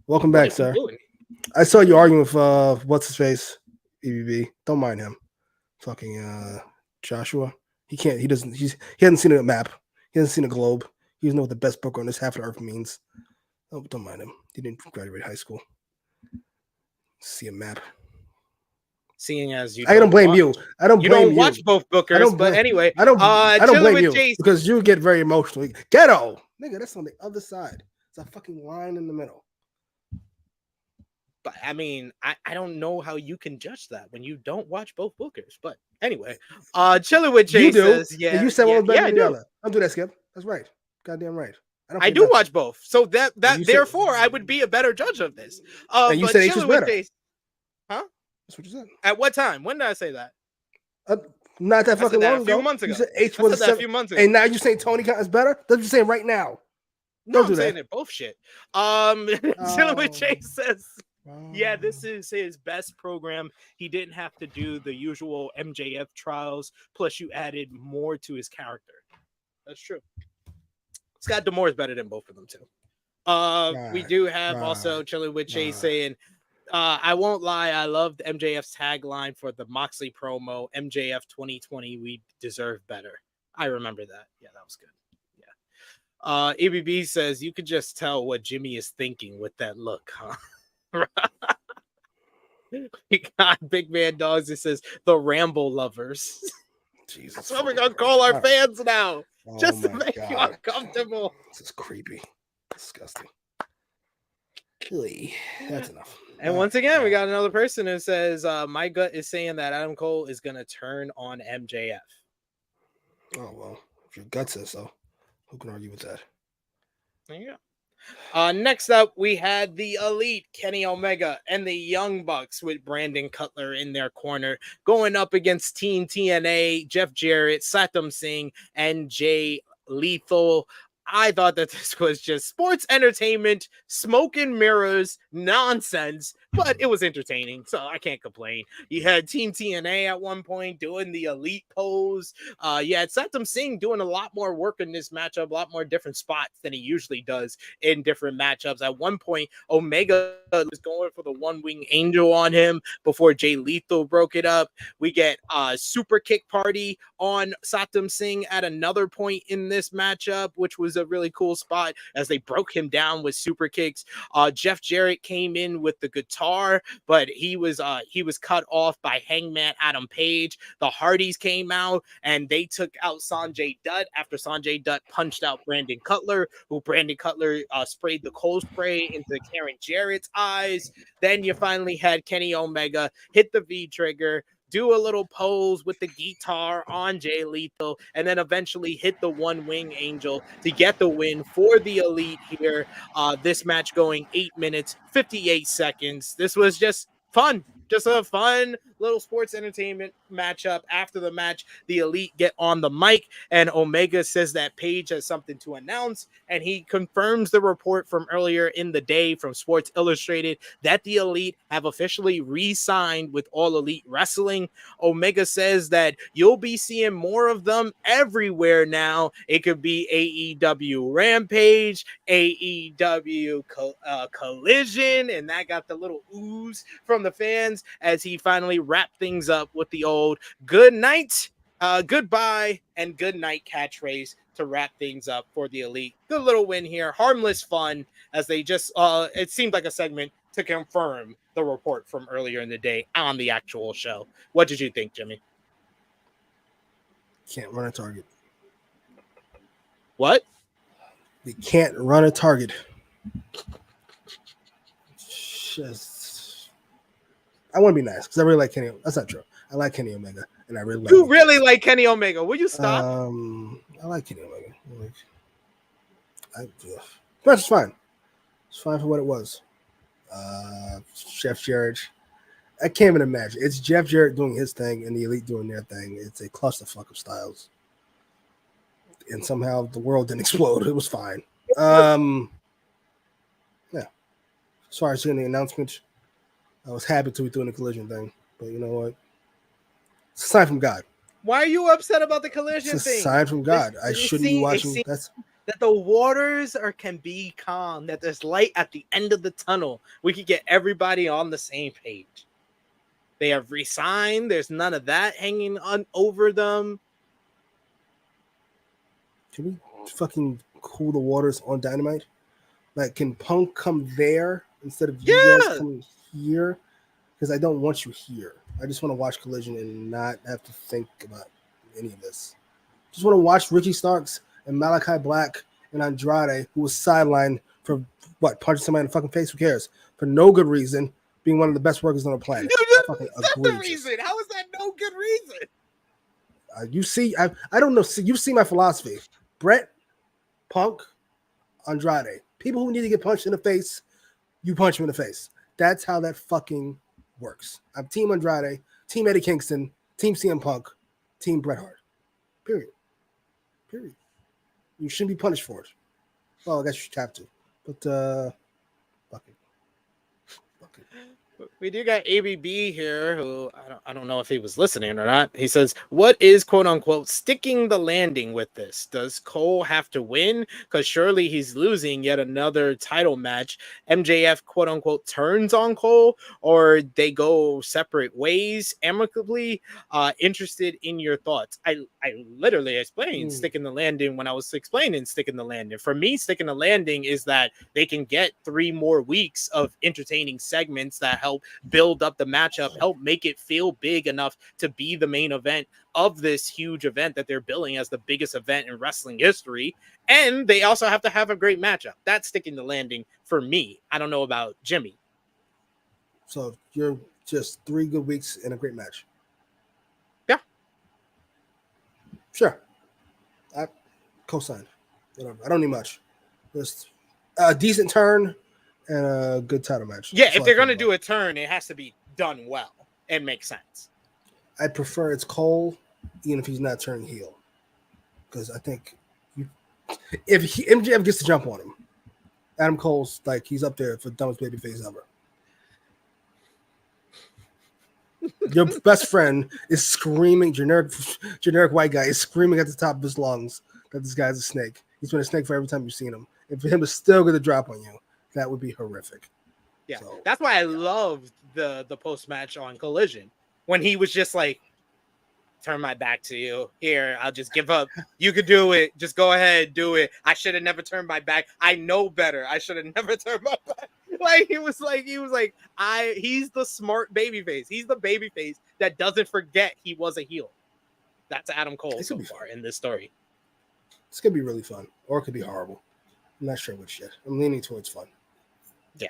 Welcome What back, are we sir. doing? I saw you arguing with what's his face, EBB. Don't mind him. Fucking Joshua. He hasn't seen a map. He hasn't seen a globe. He doesn't know what the best book on this half of Earth means. Oh, don't mind him. He didn't graduate high school. See a map. Seeing as you, I don't blame you. I don't You blame don't watch both Bookers, but anyway, I don't blame with you Jace. because you get very emotional. Ghetto, nigga, that's on the other side. It's a fucking line in the middle. But I mean, I don't know how you can judge that when you don't watch both Bookers. But anyway, chilling with Jace You do. says, yeah, and you said one was better I than do. the other. Don't do that, Skip. That's right. Goddamn right. I do watch both, so that therefore said, I would be a better judge of this. And you but said H was better. Jace, huh? That's what you said. At what time? When did I say that? Not that fucking long ago. A few months ago. You said H was a few months ago. And now you saying Tony Khan is better? That's what you're saying right now. No, I'm saying it both shit. Chilling with Jace says, yeah, this is his best program. He didn't have to do the usual MJF trials. Plus, you added more to his character. That's true. Scott D'Amore is better than both of them too. We do have also chilling with Chase saying, I won't lie, I loved MJF's tagline for the Moxley promo, MJF 2020, we deserve better. I remember that. Yeah, that was good. Yeah. EBB says you could just tell what Jimmy is thinking with that look, huh? We got Big Man Dogs. It says the Ramble lovers. Jesus. That's what we're gonna call our fans now. Just to make you uncomfortable. This is creepy. Disgusting. Really, that's enough. And once again, we got another person who says, my gut is saying that Adam Cole is going to turn on MJF. Oh, well, if your gut says so, who can argue with that? There you go. Next up, we had the Elite, Kenny Omega, and the Young Bucks with Brandon Cutler in their corner, going up against Team TNA, Jeff Jarrett, Satam Singh, and Jay Lethal. I thought that this was just sports entertainment, smoke and mirrors, nonsense, but it was entertaining, so I can't complain. You had Team TNA at one point doing the Elite pose. You had Satam Singh doing a lot more work in this matchup, a lot more different spots than he usually does in different matchups. At one point, Omega was going for the one-wing angel on him before Jay Lethal broke it up. We get a super kick party on Satam Singh at another point in this matchup, which was a really cool spot as they broke him down with super kicks. Jeff Jarrett came in with the guitar, but he was cut off by Hangman Adam Page. The Hardys came out and they took out Sanjay Dutt after Sanjay Dutt punched out Brandon Cutler, who Brandon Cutler sprayed the cold spray into Karen Jarrett's eyes. Then you finally had Kenny Omega hit the V trigger, do a little pose with the guitar on Jay Lethal, and then eventually hit the one-wing angel to get the win for the Elite here. This match going 8 minutes, 58 seconds. This was just fun. Just a fun little sports entertainment matchup. After the match, the Elite get on the mic, and Omega says that Page has something to announce, and he confirms the report from earlier in the day from Sports Illustrated that the Elite have officially re-signed with All Elite Wrestling. Omega says that you'll be seeing more of them everywhere now. It could be AEW Rampage, AEW Collision, and that got the little ooze from the fans as he finally wrapped things up with the old good night, goodbye, and good night catchphrase to wrap things up for the Elite. Good little win here. Harmless fun as they just, it seemed like a segment to confirm the report from earlier in the day on the actual show. What did you think, Jimmy? Can't run a target. What? They can't run a target. Just, I want to be nice because I really like Kenny. That's not true. I like Kenny Omega, and I really like. You really like Kenny Omega? Will you stop? I like Kenny Omega. That's fine. It's fine for what it was. Jeff Jarrett. I can't even imagine. It's Jeff Jarrett doing his thing and the Elite doing their thing. It's a clusterfuck of styles. And somehow the world didn't explode. It was fine. Yeah. As far as seeing the announcement, I was happy to be doing the collision thing. But you know what? It's a sign from God. Why are you upset about the collision It's a thing? sign from God. I It shouldn't be watching. seems That's that the waters can be calm, that there's light at the end of the tunnel. We could get everybody on the same page. They have resigned. There's none of that hanging on over them. Can we fucking cool the waters on Dynamite? Like, can Punk come there instead of you guys coming here? Because I don't want you here. I just want to watch Collision and not have to think about any of this. Just want to watch Ricky Starks and Malachi Black and Andrade, who was sidelined for what, punching somebody in the fucking face? Who cares? For no good reason, being one of the best workers on the planet. That's the reason. How is that no good reason? You see, I don't know. You see my philosophy. Brett, Punk, Andrade. People who need to get punched in the face, you punch them in the face. That's how that fucking works. I'm Team Andrade, Team Eddie Kingston, Team CM Punk, Team Bret Hart. Period. You shouldn't be punished for it. Well, I guess you should have to. But fuck it. We do got ABB here, who I don't know if he was listening or not. He says, what is quote unquote sticking the landing with this? Does Cole have to win? Because surely he's losing yet another title match. MJF quote unquote turns on Cole, or they go separate ways amicably. Interested in your thoughts. I literally explained sticking the landing when I was explaining sticking the landing. For me, sticking the landing is that they can get 3 more weeks of entertaining segments that help build up the matchup, help make it feel big enough to be the main event of this huge event that they're billing as the biggest event in wrestling history. And they also have to have a great matchup. That's sticking the landing for me. I don't know about Jimmy. So you're just 3 good weeks in a great match. Yeah. Sure. I co-signed. Whatever. I don't need much. Just a decent turn and a good title match. Yeah, if they're going to do a turn, it has to be done well and make sense. I prefer it's Cole, even if he's not turning heel. Because I think if MJF gets to jump on him, Adam Cole's like, he's up there for dumbest babyface ever. Your best friend is screaming, generic white guy is screaming at the top of his lungs that this guy's a snake. He's been a snake for every time you've seen him. And for him to still get a drop on you, that would be horrific. Yeah, so, that's why I loved the post-match on Collision when he was just like, turn my back to you. Here, I'll just give up. You could do it. Just go ahead, do it. I should have never turned my back. I know better. I should have never turned my back. He's the smart babyface. He's the babyface that doesn't forget he was a heel. That's Adam Cole so far in this story. It's gonna be really fun, or it could be horrible. I'm not sure which yet. I'm leaning towards fun. Yeah.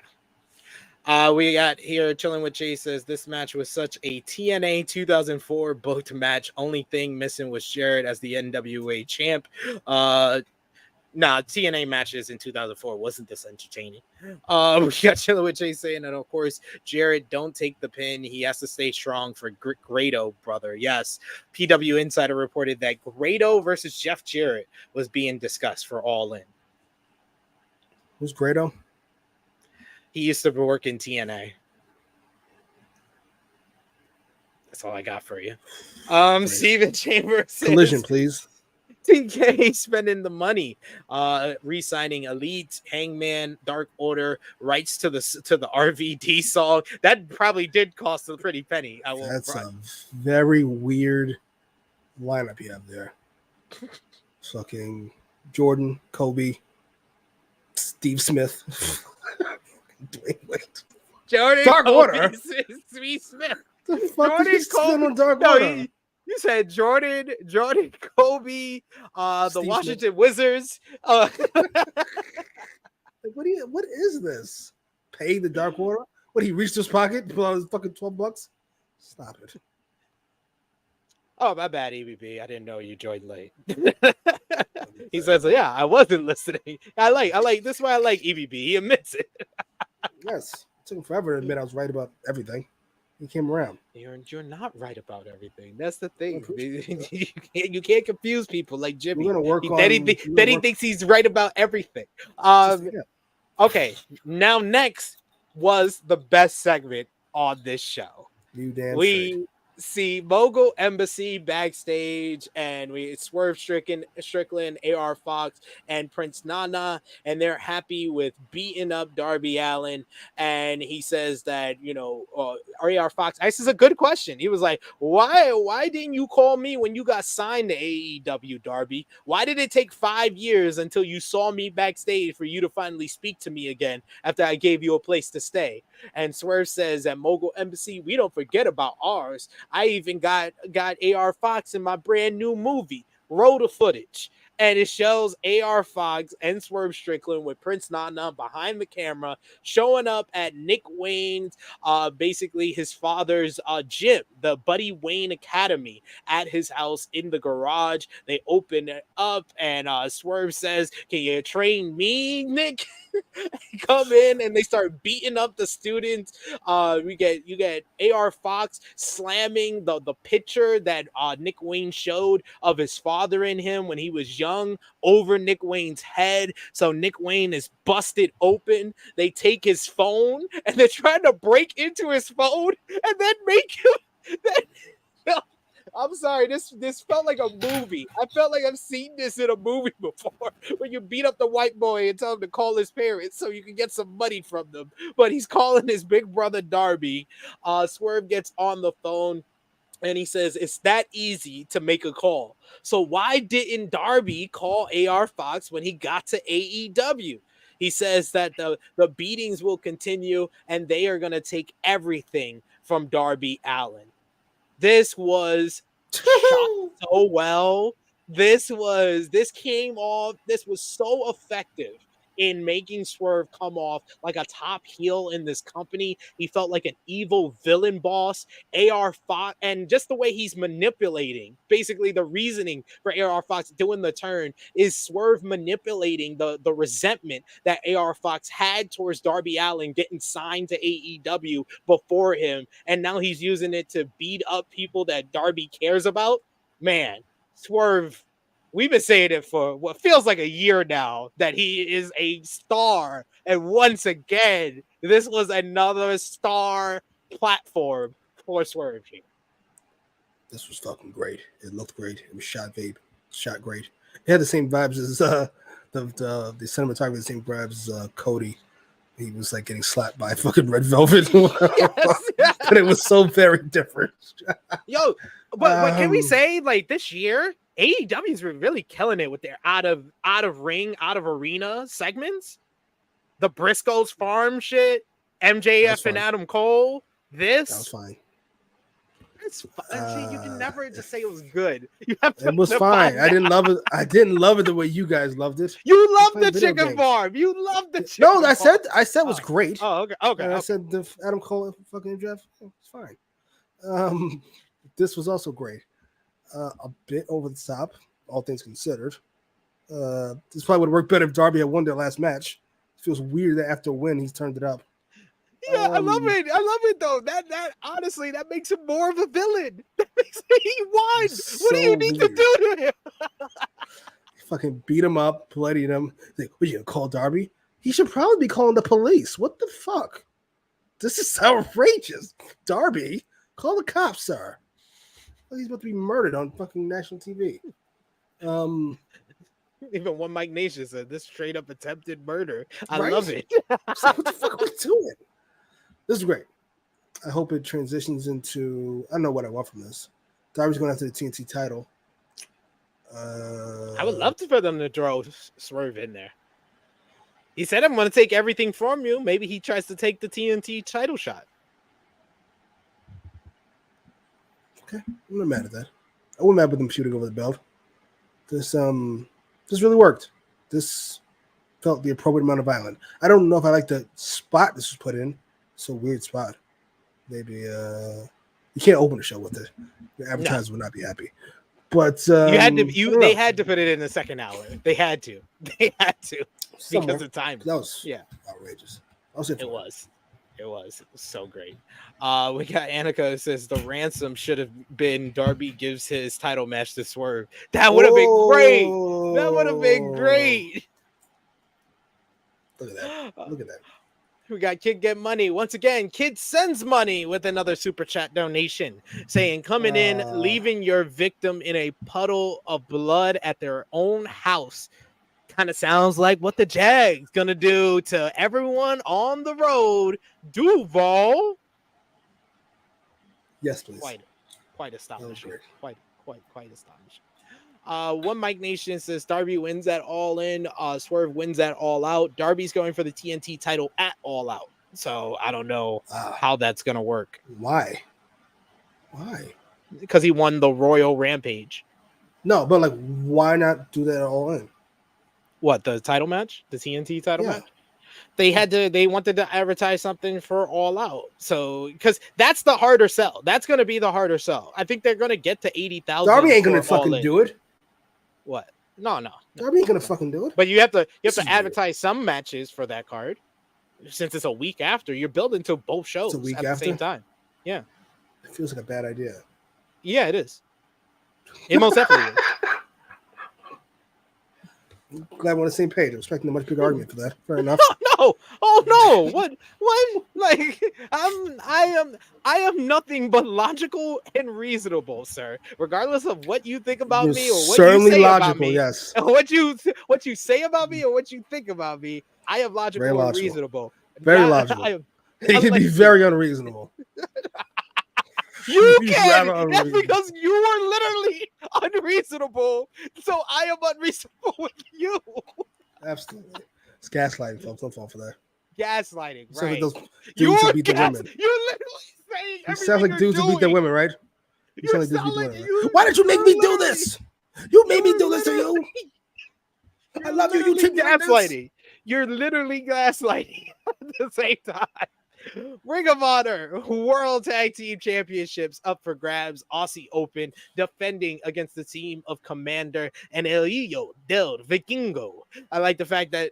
We got here chilling with Jay says this match was such a TNA 2004 booked match. Only thing missing was Jarrett as the NWA champ. TNA matches in 2004 wasn't this entertaining. We got chilling with Jay saying, and of course, Jarrett don't take the pin. He has to stay strong for Grado, brother. Yes. PW Insider reported that Grado versus Jeff Jarrett was being discussed for All In. Who's Grado? He used to work in TNA. That's all I got for you. Steven Chambers says, Collision, please. TK spending the money, re-signing Elite, Hangman, Dark Order, rights to the RVD song. That probably did cost a pretty penny. That's a very weird lineup you have there. Fucking Jordan, Kobe, Steve Smith. Jordan, Dark Kobe, Order. Steve Smith. The fuck Jordan, Kobe. on Dark Order? You said Jordan, Kobe, the Washington Smith. Wizards. What is this? Pay the Dark Order? What, he reached his pocket, pull out his fucking $12? Stop it. Oh, my bad, EBB. I didn't know you joined late. He says, yeah, I wasn't listening. I like this is why I like EBB. He admits it. Yes. It took him forever to admit I was right about everything. He came around. You're not right about everything. That's the thing. You can't confuse people like Jimmy. We're gonna work that he thinks he's right about everything. Okay. Now next was the best segment on this show. You damn we see Mogul Embassy backstage, and we Swerve Strickland, AR Fox, and Prince Nana, and they're happy with beating up Darby Allin. And he says that AR Fox. This is a good question. He was like, "Why didn't you call me when you got signed to AEW, Darby? Why did it take 5 years until you saw me backstage for you to finally speak to me again after I gave you a place to stay?" And Swerve says at Mogul Embassy, "We don't forget about ours. I even got AR Fox in my brand new movie. Roll the footage." And it shows AR Fox and Swerve Strickland with Prince Nana behind the camera showing up at Nick Wayne's, basically his father's gym, the Buddy Wayne Academy, at his house in the garage. They open it up, and Swerve says, "Can you train me, Nick?" Come in, and they start beating up the students. You get AR Fox slamming the picture that Nick Wayne showed of his father in him when he was young over Nick Wayne's head. So Nick Wayne is busted open. They take his phone, and they're trying to break into his phone and then make him. I'm sorry, this felt like a movie. I felt like I've seen this in a movie before, where you beat up the white boy and tell him to call his parents so you can get some money from them. But he's calling his big brother Darby. Swerve gets on the phone, and he says it's that easy to make a call. So why didn't Darby call AR Fox when he got to AEW? He says that the beatings will continue, and they are going to take everything from Darby Allin. This was shot so well. This came off. This was so effective in making Swerve come off like a top heel in this company. He felt like an evil villain boss. AR Fox, and just the way he's manipulating, basically the reasoning for AR Fox doing the turn is Swerve manipulating the resentment that AR Fox had towards Darby Allin getting signed to AEW before him, and now he's using it to beat up people that Darby cares about. Man, Swerve, we've been saying it for what feels like a year now that he is a star. And once again, this was another star platform for Swerve here. This was fucking great. It looked great. It was shot great. It had the same vibes as the cinematography, the same vibes as Cody. He was like getting slapped by fucking Red Velvet. Yes. But it was so very different. Yo, but can we say, like, this year AEW's really killing it with their out of ring, out of arena segments? The Briscoes farm shit, MJF and Adam Cole. That was fine. It's fine. You can never just say it was good. You have to. It was fine. I didn't love it. I didn't love it the way you guys loved it. You love the chicken farm. You love the chicken. No, I said it was great. Oh, okay. And I said the Adam Cole fucking MJF. It's fine. This was also great. A bit over the top, all things considered. This probably would have worked better if Darby had won their last match. It feels weird that after a win he's turned it up. Yeah, I love it though. That honestly, that makes him more of a villain. That makes he won. What do you need to do to him? Fucking beat him up, bloodied him. Like, what, you gonna call Darby? He should probably be calling the police. What the fuck? This is outrageous. Darby, call the cops, sir. He's about to be murdered on fucking national TV. Even one Mike Nation said this straight up attempted murder. I Right? love it. Like, what the fuck are we doing? This is great. I hope it transitions into. I know what I want from this. Darby's going after the TNT title. I would love for them to throw Swerve in there. He said, "I'm going to take everything from you." Maybe he tries to take the TNT title shot. Okay, I'm not mad at that. I wasn't mad with them shooting over the belt. This really worked. This felt the appropriate amount of violence. I don't know if I like the spot this was put in. It's a weird spot. Maybe you can't open a show with it. The advertisers would not be happy. But They had to put it in the second hour. They had to Somewhere. because of time. That was outrageous. It was so great. We got Annika who says the ransom should have been Darby gives his title match to Swerve. That would have been great. That would have been great. Look at that. We got Kid Get Money. Once again, Kid sends money with another super chat donation saying, coming in, leaving your victim in a puddle of blood at their own house. Kind of sounds like what the Jags gonna do to everyone on the road. Duval. Yes, please. Quite astonishing. Quite astonishing. One Mike Nation says Darby wins at All In. Swerve wins at All Out. Darby's going for the TNT title at All Out. So I don't know how that's gonna work. Why? Because he won the Royal Rampage. No, but like, why not do that at All In? What, the title match? The TNT title match? They wanted to advertise something for All Out. So, because that's the harder sell. That's going to be the harder sell. I think they're going to get to 80,000. Darby ain't going to fucking do it. What? No. Darby ain't going to fucking do it. But you have to advertise some matches for that card. Since it's a week after, you're building to both shows at the same time. Yeah. It feels like a bad idea. Yeah, it is. It most definitely is. Glad we're on the same page. I'm expecting a much bigger argument for that. Fair enough. No. Oh no. What? Like I am nothing but logical and reasonable, sir. Regardless of what you think about me or what you say about me. Yes. What you say about me or what you think about me, I am logical and reasonable. Very logical. He can be very unreasonable. You can. That's because you are literally unreasonable. So I am unreasonable with you. Absolutely. It's gaslighting, folks. Don't fall for that. Gaslighting, right? Like those dudes who beat the women. You're literally saying you sound like dudes who beat their women, right? You sound like dudes who beat their women. Why did you make me do this? You made me do this to you. I love you. You treat me like this. You're literally gaslighting at the same time. Ring of Honor World Tag Team Championships up for grabs. Aussie Open defending against the team of Commander and El Hijo del Vikingo. I like the fact that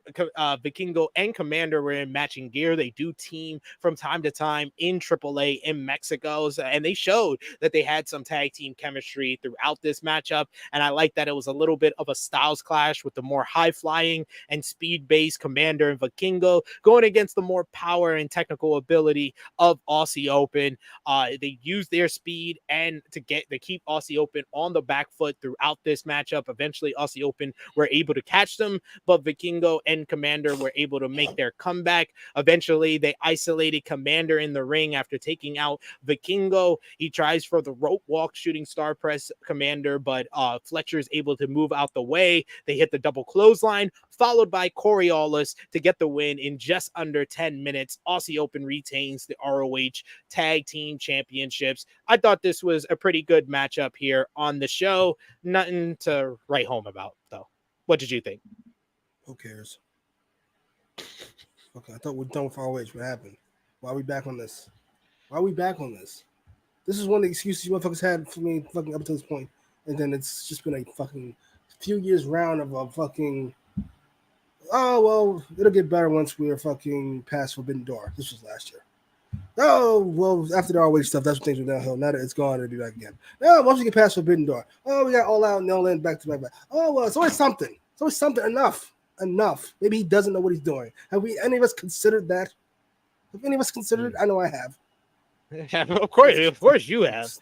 Vikingo and Commander were in matching gear. They do team from time to time in AAA in Mexico, and they showed that they had some tag team chemistry throughout this matchup. And I like that it was a little bit of a styles clash with the more high flying and speed based Commander and Vikingo going against the more power and technical ability of Aussie Open. They used their speed and to keep Aussie Open on the back foot throughout this matchup. Eventually, Aussie Open were able to catch them, but Vikingo and Commander were able to make their comeback. Eventually, they isolated Commander in the ring after taking out Vikingo. He tries for the rope walk, shooting star press Commander, but Fletcher is able to move out the way. They hit the double clothesline, followed by Coriolis to get the win in just under 10 minutes. Aussie Open retains the ROH Tag Team Championships. I thought this was a pretty good matchup here on the show. Nothing to write home about, though. What did you think? Who cares? Okay, I thought we're done with ROH. What happened? Why are we back on this? This is one of the excuses you motherfuckers had for me fucking up to this point. And then it's just been a fucking few years round of a fucking, oh, well, it'll get better once we're fucking past Forbidden Door. This was last year. Oh, well, after the ROH stuff, that's when things were downhill. Now that it's gone, it'll be back again. No, once we get past Forbidden Door, oh, we got All Out and All In back to back. Oh, well, it's always something. It's always something. Enough. Maybe he doesn't know what he's doing. Have any of us considered that? Have any of us considered it? I know I have. Of course you have.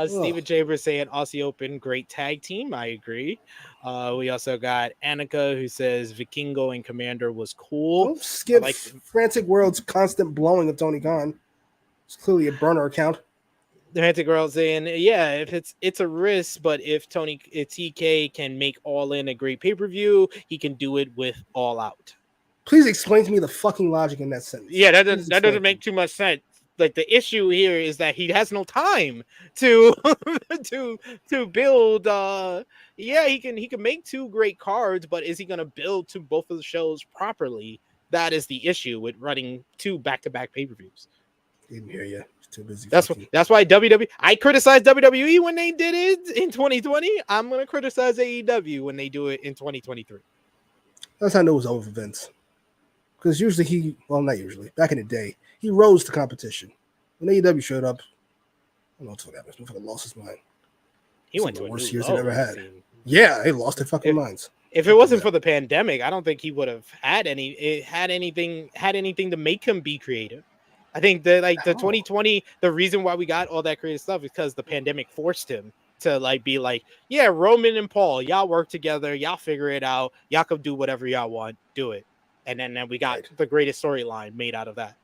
Steven Chambers saying Aussie Open, great tag team. I agree. We also got Annika who says Vikingo and Commander was cool. Don't skip Frantic World's constant blowing of Tony Khan. It's clearly a burner account. The Frantic World saying, yeah, if it's a risk, but if TK can make All In a great pay-per-view, he can do it with All Out. Please explain to me the fucking logic in that sentence. Yeah, that doesn't make too much sense. Like, the issue here is that he has no time to to build. He can make two great cards, but is he going to build to both of the shows properly? That is the issue with running two back-to-back pay-per-views. Didn't hear you. Too busy. That's why WWE. I criticized WWE when they did it in 2020. I'm going to criticize AEW when they do it in 2023. That's how I know it was over for Vince. Because usually not usually, back in the day, he rose to competition. When AEW showed up, I don't know what happened. He lost his mind. He went to the the worst worst years they've ever had. Yeah, they lost their fucking minds. If it wasn't for the pandemic, I don't think he would have had anything to make him be creative. I think that like the 2020, the reason why we got all that creative stuff is because the pandemic forced him to like be like, yeah, Roman and Paul, y'all work together, y'all figure it out, y'all can do whatever y'all want, do it. And then we got the greatest storyline made out of that.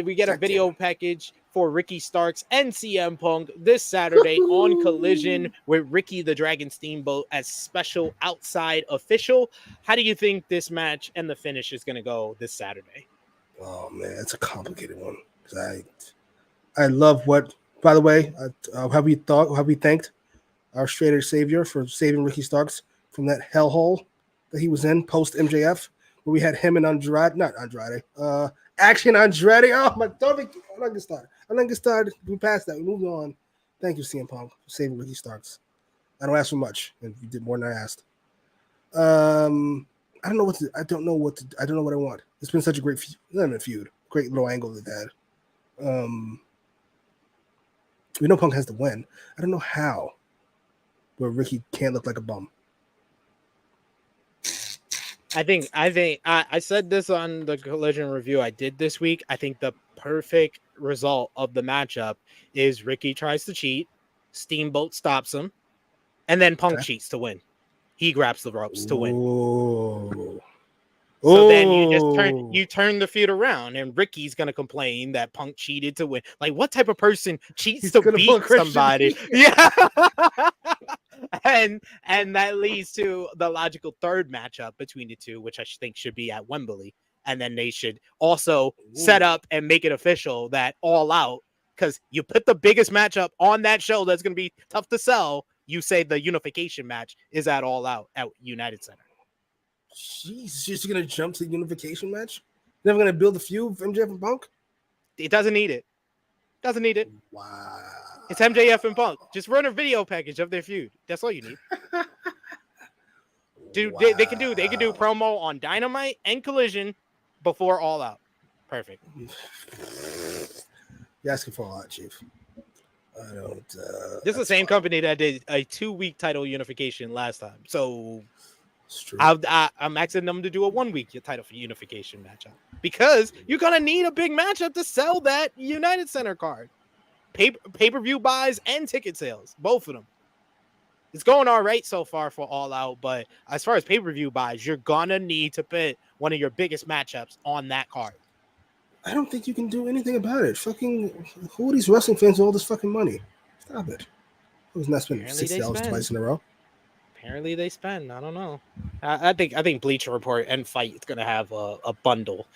We get a video package for Ricky Starks and CM Punk this Saturday on Collision with Ricky the Dragon Steamboat as special outside official. How do you think this match and the finish is going to go this Saturday? Oh man, it's a complicated one. I love what. By the way, have we thanked our straight edge savior for saving Ricky Starks from that hellhole that he was in post MJF, where we had him and Action Andretti. Oh my! I'm not get started. We passed that. We moved on. Thank you, CM Punk, for saving Ricky Starks. I don't ask for much, and you did more than I asked. I don't know what I want. It's been such a great feud. Great little angle with that. We know Punk has to win. I don't know how, where Ricky can't look like a bum. I think I said this on the Collision review I did this week. I think the perfect result of the matchup is Ricky tries to cheat, Steamboat stops him, and then Punk cheats to win. He grabs the ropes to win. So then you turn the feud around, and Ricky's gonna complain that Punk cheated to win. Like, what type of person cheats to beat somebody? Yeah. And that leads to the logical third matchup between the two, which I think should be at Wembley. And then they should also set up and make it official that All Out, because you put the biggest matchup on that show that's going to be tough to sell. You say the unification match is at All Out at United Center. Jeez, just going to jump to the unification match? Never going to build a feud with MJF and Punk? It doesn't need it. Doesn't need it. Wow. It's MJF and Punk. Just run a video package of their feud. That's all you need. Dude, wow. they can do promo on Dynamite and Collision before All Out. Perfect. You're asking for a lot, Chief. I don't. This is the same company that did a 2-week title unification last time. So I'm asking them to do a 1-week title for unification matchup because you're gonna need a big matchup to sell that United Center card. Pay-per-view buys and ticket sales, both of them. It's going all right so far for All Out, but as far as pay-per-view buys, you're gonna need to put one of your biggest matchups on that card. I don't think you can do anything about it. Fucking, who are these wrestling fans with all this fucking money? Stop it. Who's not spending $60 twice in a row? Apparently they spend. I don't know. I think Bleacher Report and Fight is gonna have a bundle,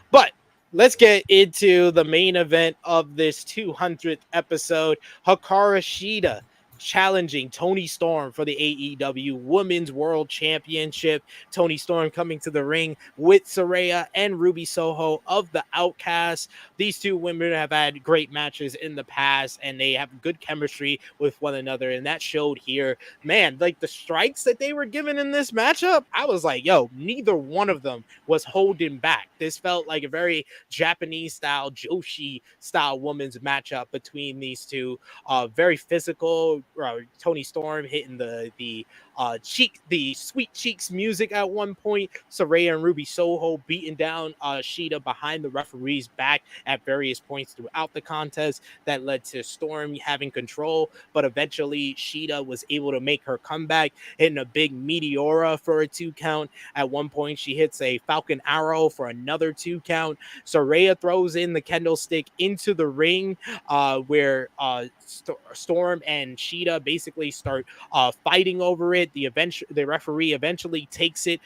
but. Let's get into the main event of this 200th episode. Hikaru Shida challenging Toni Storm for the AEW Women's World Championship. Toni Storm coming to the ring with Saraya and Ruby Soho of the Outcasts. These two women have had great matches in the past, and they have good chemistry with one another, and that showed here. Man, like the strikes that they were given in this matchup, I was like, yo, neither one of them was holding back. This felt like a very Japanese-style, Joshi-style women's matchup between these two. Very physical. Toni Storm hitting the Sweet Cheeks music at one point. Saraya and Ruby Soho beating down Shida behind the referee's back at various points throughout the contest. That led to Storm having control, but eventually Shida was able to make her comeback, hitting a big Meteora for a 2 count. At one point, she hits a Falcon Arrow for another 2 count. Saraya throws in the kendo stick into the ring, where Storm and Shida basically start fighting over it. The referee eventually takes it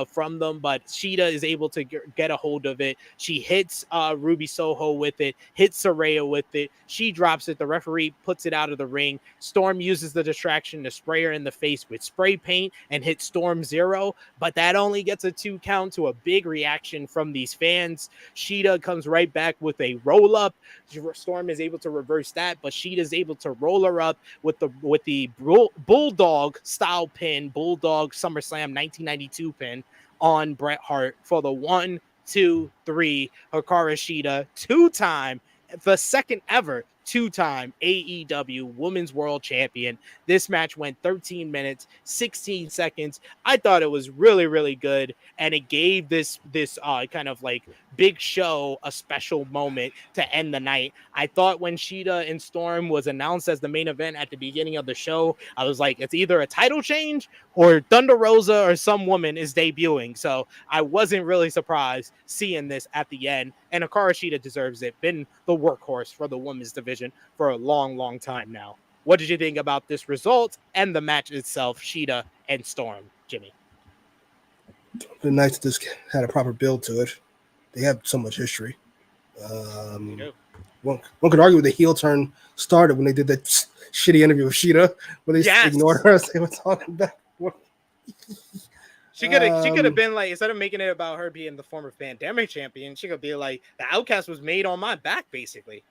from them, but Shida is able to get a hold of it. She hits Ruby Soho with it, hits Saraya with it. She drops it. The referee puts it out of the ring. Storm uses the distraction to spray her in the face with spray paint and hit Storm 0, but that only gets a 2 count to a big reaction from these fans. Shida comes right back with a roll up. Storm is able to reverse that, but Shida's able to roll her up with the Bulldog style pin, Bulldog SummerSlam 1992 pin on Bret Hart for the 1, 2, 3. Hikaru Shida 2-time, the second ever two-time AEW Women's World Champion. This match went 13 minutes, 16 seconds. I thought it was really, really good, and it gave this kind of like big show a special moment to end the night. I thought when Shida and Storm was announced as the main event at the beginning of the show, I was like, it's either a title change or Thunder Rosa or some woman is debuting. So I wasn't really surprised seeing this at the end. And Hikaru Shida deserves it. Been the workhorse for the women's division for a long, long time now. What did you think about this result and the match itself, Shida and Storm, Jimmy? The nights this had a proper build to it. They have so much history. One could argue the heel turn started when they did that shitty interview with Shida, where they ignored her. They were talking back. She could have been like, instead of making it about her being the former pandemic champion, she could be like, the outcast was made on my back, basically.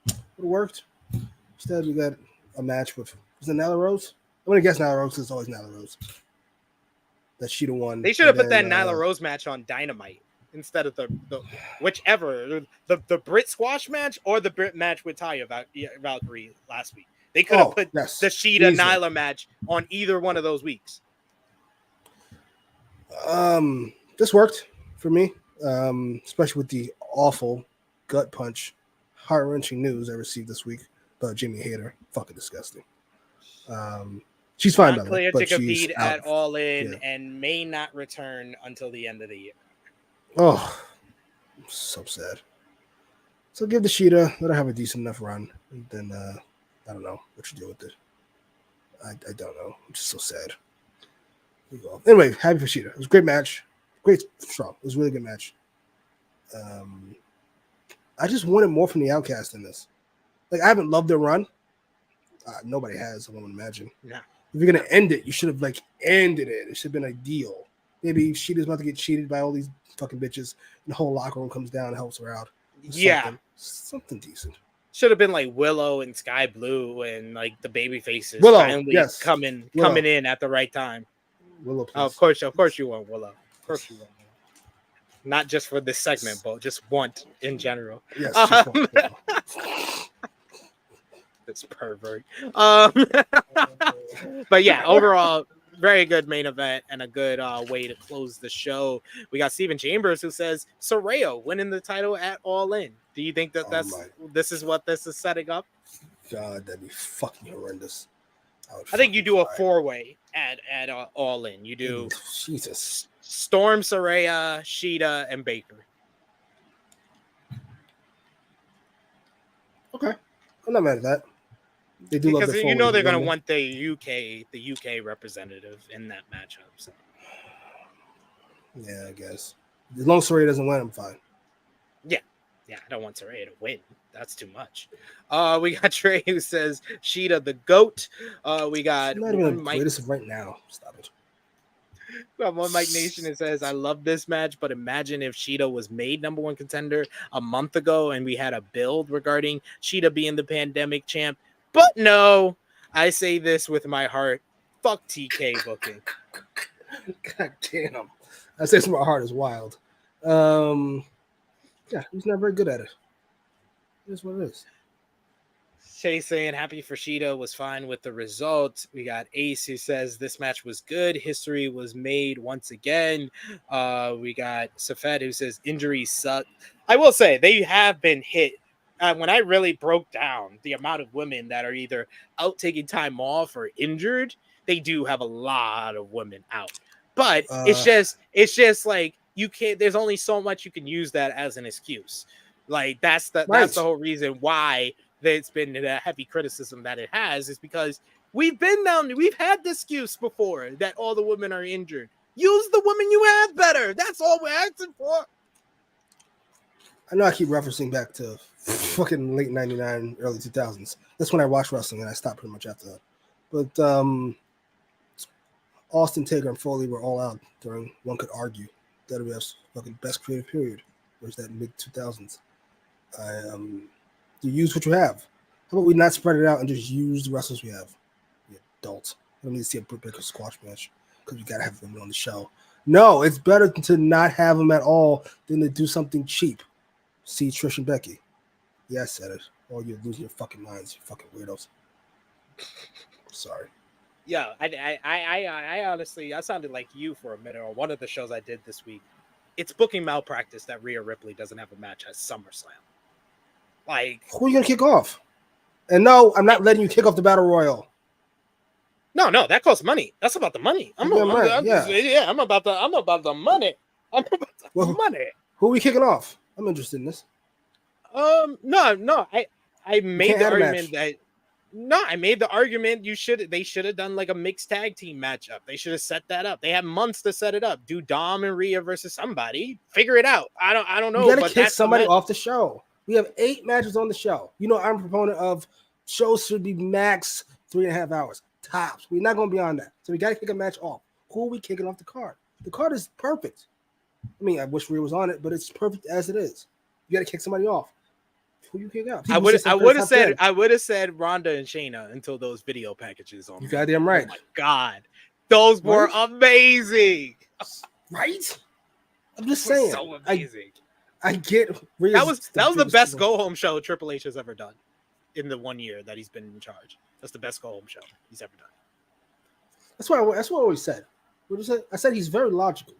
It worked. Instead, we got a match with, was it Nyla Rose? I'm going to guess Nyla Rose is always Nyla Rose. That Shida won. They should have put that Nyla Rose match on Dynamite instead of the whichever, the Brit squash match or the Brit match with Taya Valkyrie last week. They could have put the Shida Nyla match on either one of those weeks. This worked for me, especially with the awful gut punch, heart-wrenching news I received this week about Jimmy Hayter. Fucking disgusting. She's fine, not clear to compete at All In and may not return until the end of the year. Oh, so sad. So give the Shida, let her have a decent enough run. And then I don't know what you do with it. I don't know. I'm just so sad. Anyway, happy for Shida. It was a great match. Great strong. It was a really good match. I just wanted more from the Outcast in this. Like, I haven't loved their run. Nobody has, I won't imagine. Yeah. If you're going to end it, you should have, like, ended it. It should have been ideal. Maybe Shida's about to get cheated by all these fucking bitches, and the whole locker room comes down and helps her out. Something decent. Should have been like Willow and Sky Blue and, like, the baby faces finally coming in at the right time. Willow, please. Of course you want Willow. Of course you want Willow. Not just for this segment, but just want in general. Yes. This pervert. But yeah, overall, very good main event and a good way to close the show. We got Steven Chambers who says Saraya winning the title at All In. Do you think that this is what this is setting up? God, that'd be fucking horrendous. I think you do a 4-way at All In. You do Jesus. Storm, Saraya, Shida, and Baker. Okay, I'm not mad at that. They do because love the you know they're going to want the UK representative in that matchup. So. Yeah, I guess as long as Saraya doesn't win, I'm fine. Yeah, I don't want Saraya to win. That's too much. We got Trey who says Shida the GOAT. We got not even the greatest right now. Stop it. We have one Mike Nation that says, I love this match, but imagine if Shida was made number one contender a month ago and we had a build regarding Shida being the pandemic champ. But no, I say this with my heart. Fuck TK booking. God damn. I say this with my heart is wild. Yeah, he's not very good at it. It is what it is. Shay saying happy for Shida, was fine with the result. We got Ace who says this match was good. History was made once again. We got Safed who says injuries suck. I will say they have been hit. When I really broke down the amount of women that are either out taking time off or injured, they do have a lot of women out. But it's just like you can't. There's only so much you can use that as an excuse. Like that's the whole reason why it's been the heavy criticism that it has, is because we've had this excuse before that all the women are injured. Use the women you have better. That's all we're asking for. I know I keep referencing back to fucking late 99, early 2000s. That's when I watched wrestling and I stopped pretty much after that. But Austin, Taker, and Foley were all out during, one could argue, WWF's fucking best creative period. Where's that mid 2000s? You use what you have. How about we not spread it out and just use the wrestlers we have? We adults. I don't need to see a Britt Baker squash match because we gotta have them on the show. No, it's better to not have them at all than to do something cheap. See Trish and Becky. Yeah, I said it. Oh, you're losing your fucking minds, you fucking weirdos. Sorry. Yeah, I honestly, I sounded like you for a minute on one of the shows I did this week. It's booking malpractice that Rhea Ripley doesn't have a match at SummerSlam. Like, who are you gonna kick off? And no, I'm not letting you kick off the Battle Royal. No, that costs money. That's about the money. I'm about the money. I'm about the money. Who are we kicking off? I'm interested in this. No. I made the argument that I made the argument they should have done like a mixed tag team matchup. They should have set that up. They had months to set it up. Do Dom and Rhea versus somebody. Figure it out. I don't know. You gotta kick somebody off the show. We have 8 matches on the show. You know, I'm a proponent of shows should be max 3.5 hours. Tops. We're not going beyond that. So we got to kick a match off. Who are we kicking off the card? The card is perfect. I mean, I wish Rhea was on it, but it's perfect as it is. You got to kick somebody off. Who you kick out? I would have said Ronda and Shayna until those video packages on. You goddamn right. Oh my God, those were amazing. Right? I'm just saying. So amazing. I get Rhea's that was the best go home show Triple H has ever done in the 1 year that he's been in charge. That's the best go home show he's ever done. That's what I always said. I said he's very logical.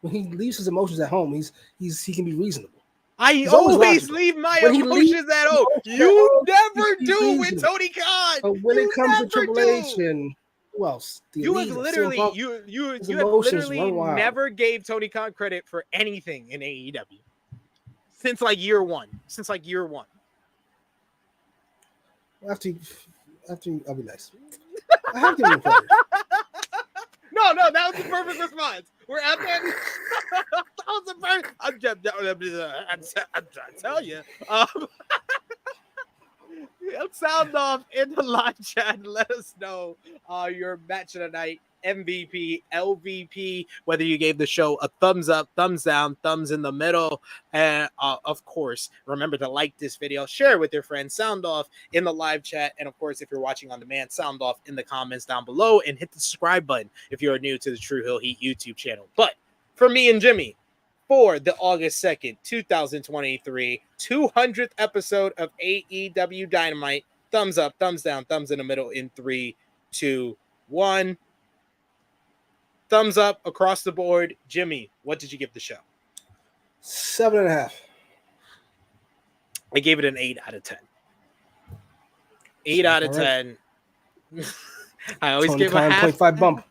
When he leaves his emotions at home, he can be reasonable. I always leave my emotions at home. You never do with Tony Khan. But when it comes to Triple H and who else? You have literally never gave Tony Khan credit for anything in AEW since like year one. After I'll be nice. I have to give him credit. No, that was the perfect response. We're out there. That was the perfect. I'm trying to tell you. Sound off in the live chat. Let us know your match of the night, MVP, LVP, whether you gave the show a thumbs up, thumbs down, thumbs in the middle. And of course, remember to like this video, share it with your friends, sound off in the live chat. And of course, if you're watching on demand, sound off in the comments down below and hit the subscribe button if you're new to the True Hill Heat YouTube channel. But for me and Jimmy, for the August 2nd, 2023, 200th episode of AEW Dynamite, thumbs up, thumbs down, thumbs in the middle in 3, 2, 1. Thumbs up across the board. Jimmy, what did you give the show? 7.5. I gave it an 8 out of 10. 8 out of 10. I always give a half. 0.5 bump.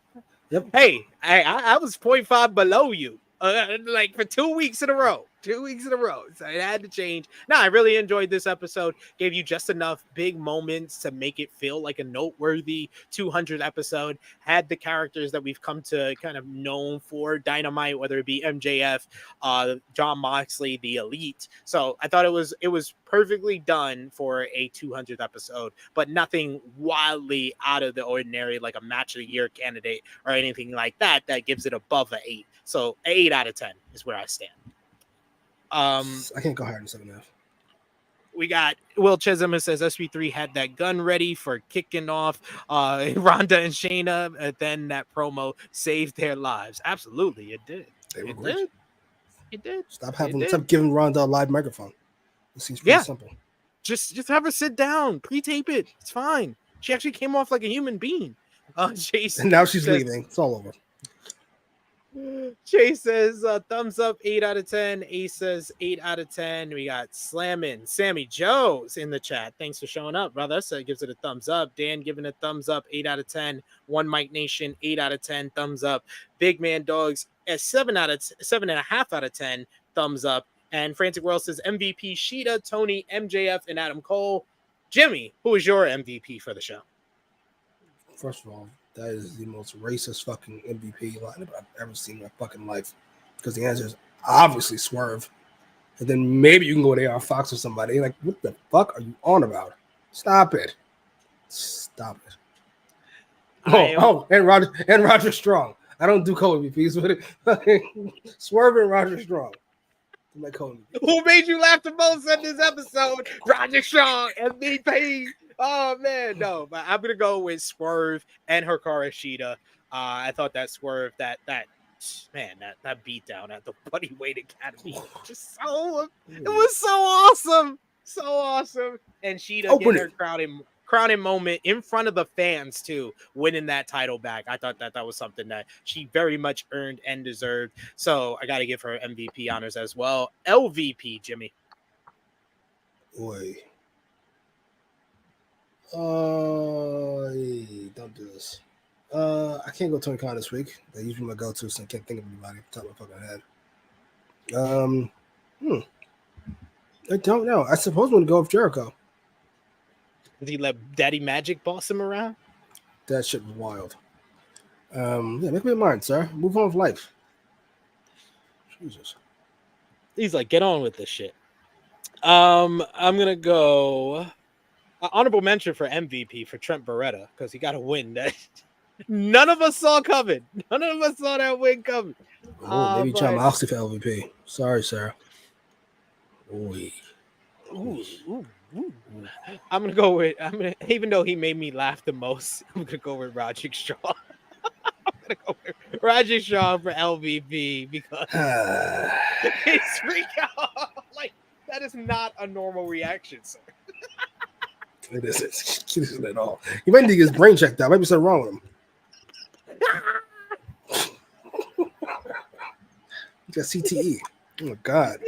Yep. Hey, I was 0.5 below you. Like for 2 weeks in a row. 2 weeks in a row. So it had to change. No, I really enjoyed this episode. Gave you just enough big moments to make it feel like a noteworthy 200 episode. Had the characters that we've come to kind of known for Dynamite, whether it be MJF, Jon Moxley, the Elite. So I thought it was perfectly done for a 200th episode, but nothing wildly out of the ordinary, like a match of the year candidate or anything like that gives it above an 8. So 8 out of 10 is where I stand. I can't go higher than 7.5. We got Will Chisholm who says SP3 had that gun ready for kicking off Ronda and Shayna, and then that promo saved their lives. Absolutely, it did. It did. Stop giving Ronda a live microphone. It seems pretty simple. Just have her sit down, pre-tape it. It's fine. She actually came off like a human being. Chase, and now she's leaving. It's all over. Chase says thumbs up, 8 out of 10. Ace says 8 out of 10. We got Slammin' Sammy Joe's in the chat. Thanks for showing up, brother. So it gives it a thumbs up. Dan giving a thumbs up, 8 out of 10. One Mike Nation, 8 out of 10. Thumbs up. Big Man Dogs at 7.5 out of 10. Thumbs up. And Frantic World says MVP Shida, Tony, MJF, and Adam Cole. Jimmy, who is your MVP for the show? First of all, that is the most racist fucking MVP lineup I've ever seen in my fucking life. Because the answer is obviously Swerve. And then maybe you can go with AR Fox or somebody. Like, what the fuck are you on about? Stop it. Stop it. And Roger Strong. I don't do co-MVPs with it. Swerve and Roger Strong. My co-MVP. Who made you laugh the most in this episode? Roger Strong, MVP. Oh man, no, but I'm gonna go with Swerve and Hikaru Shida. I thought that Swerve, that beat down at the Bodyweight Academy, it was so awesome. So awesome. And Shida Open getting her it. crowning moment in front of the fans too, winning that title back. I thought that was something that she very much earned and deserved. So I got to give her MVP honors as well. LVP, Jimmy. Boy. Don't do this. I can't go Tony Khan this week. That's usually my go-to, so I can't think of anybody off the top of my fucking head. I don't know. I suppose I'm going to go with Jericho. Did he let Daddy Magic boss him around? That shit was wild. Yeah, make me mine, sir. Move on with life. Jesus. He's like, get on with this shit. I'm going to go honorable mention for MVP for Trent Beretta because he got a win that none of us saw coming. None of us saw that win coming. Oh, maybe John Moxley for LVP. Sorry, sir. Ooh. I'm gonna go with. Even though he made me laugh the most, I'm gonna go with Roderick Strong. I'm gonna go with Roderick Strong for LVP because he's freak out. Like that is not a normal reaction, sir. It isn't at all. He might need to get his brain checked out. Might be something wrong with him. He got CTE. Oh my god.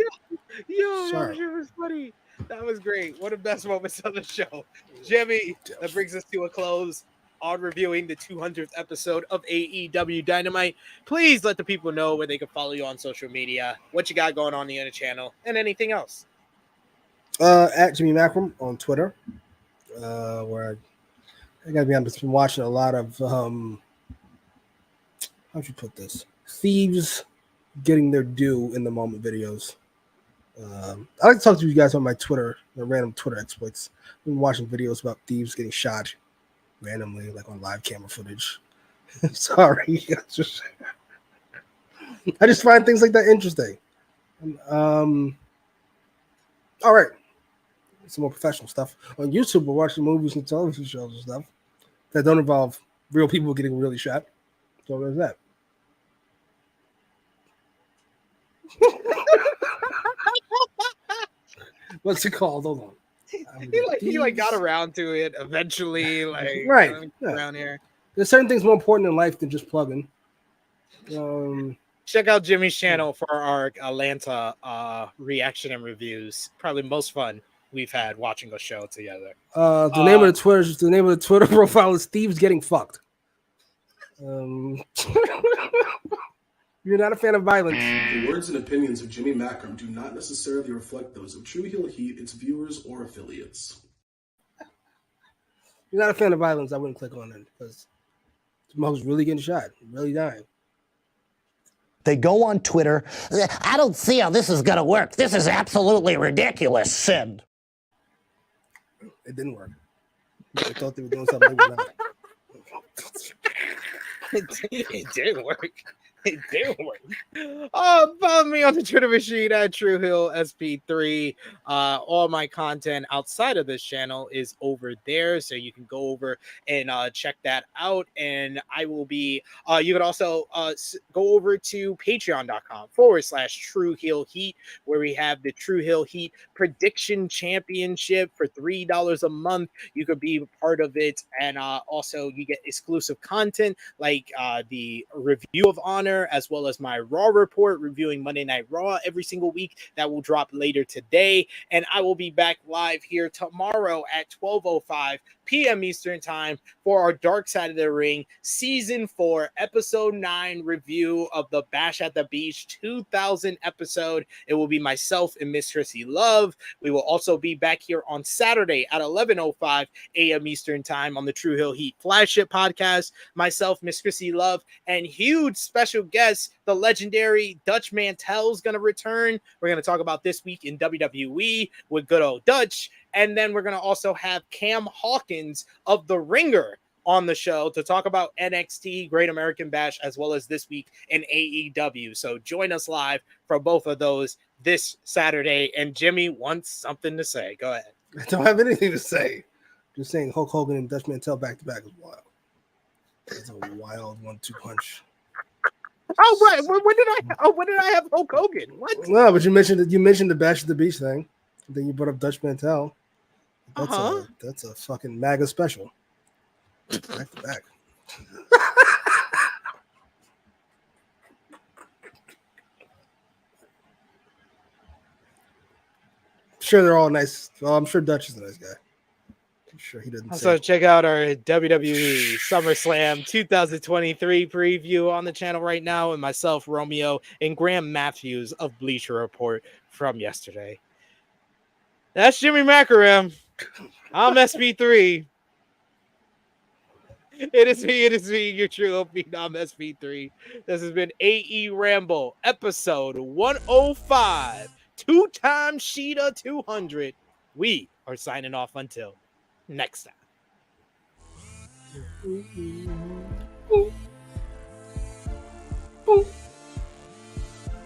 Yo, that shit was funny. That was great. One of the best moments of the show. Jimmy, that brings us to a close on reviewing the 200th episode of AEW Dynamite. Please let the people know where they can follow you on social media, what you got going on the other channel, and anything else. At Jimmy Macram on Twitter, where I gotta be honest, been watching a lot of how'd you put this? Thieves getting their due in the moment videos. I like to talk to you guys on my Twitter, the random Twitter exploits. I've been watching videos about thieves getting shot randomly, like on live camera footage. Sorry. I just find things like that interesting. All right. Some more professional stuff. On YouTube, we're watching movies and television shows and stuff that don't involve real people getting really shot. So there's that. What's it called? Hold on. He got around to it eventually. Like right. Around here. There's certain things more important in life than just plugging. Check out Jimmy's channel for our Atlanta reaction and reviews. Probably most fun we've had watching a show together. The name of the Twitter profile is Thieves Getting Fucked. You're not a fan of violence. The words and opinions of Jimmy Macram do not necessarily reflect those of True Heel Heat, its viewers, or affiliates. You're not a fan of violence, I wouldn't click on it because Smoke's really getting shot, really dying. They go on Twitter. I don't see how this is going to work. This is absolutely ridiculous, Sid. It didn't work. They thought they were doing something they were not. It did work. It did work. Follow me on the Twitter machine at TrueHill SP3. All my content outside of this channel is over there, so you can go over and check that out. And I will be. You can also go over to Patreon.com/TrueHill where we have the True Hill Heat Prediction Championship for $3 a month. You could be part of it, and also you get exclusive content like the review of Honor, as well as my Raw report reviewing Monday Night Raw every single week. That will drop later today. And I will be back live here tomorrow at 12:05 p.m. Eastern Time for our Dark Side of the Ring Season 4, Episode 9 review of the Bash at the Beach 2000 episode. It will be myself and Miss Chrissy Love. We will also be back here on Saturday at 11:05 a.m. Eastern Time on the True Hill Heat Flagship Podcast. Myself, Miss Chrissy Love, and huge special guest, the legendary Dutch Mantel is going to return. We're going to talk about this week in WWE with good old Dutch. And then we're going to also have Cam Hawkins of The Ringer on the show to talk about NXT, Great American Bash, as well as this week in AEW. So join us live for both of those this Saturday. And Jimmy wants something to say. Go ahead. I don't have anything to say. Just saying Hulk Hogan and Dutch Mantel back to back is wild. It's a wild 1-2 punch. Oh, right. When did I have Hulk Hogan? What? No, but you mentioned the Bash at the Beach thing. Then you brought up Dutch Mantel. That's a fucking MAGA special. Back to back. Sure, they're all nice. Well, I'm sure Dutch is a nice guy. I'm sure he doesn't. So check out our WWE SummerSlam 2023 preview on the channel right now, and myself, Romeo, and Graham Matthews of Bleacher Report from yesterday. That's Jimmy Macram. I'm SP3. It is me, your true phenom SP3. This has been AEWramble episode 105. 2-time Shida 200. We are signing off until next time.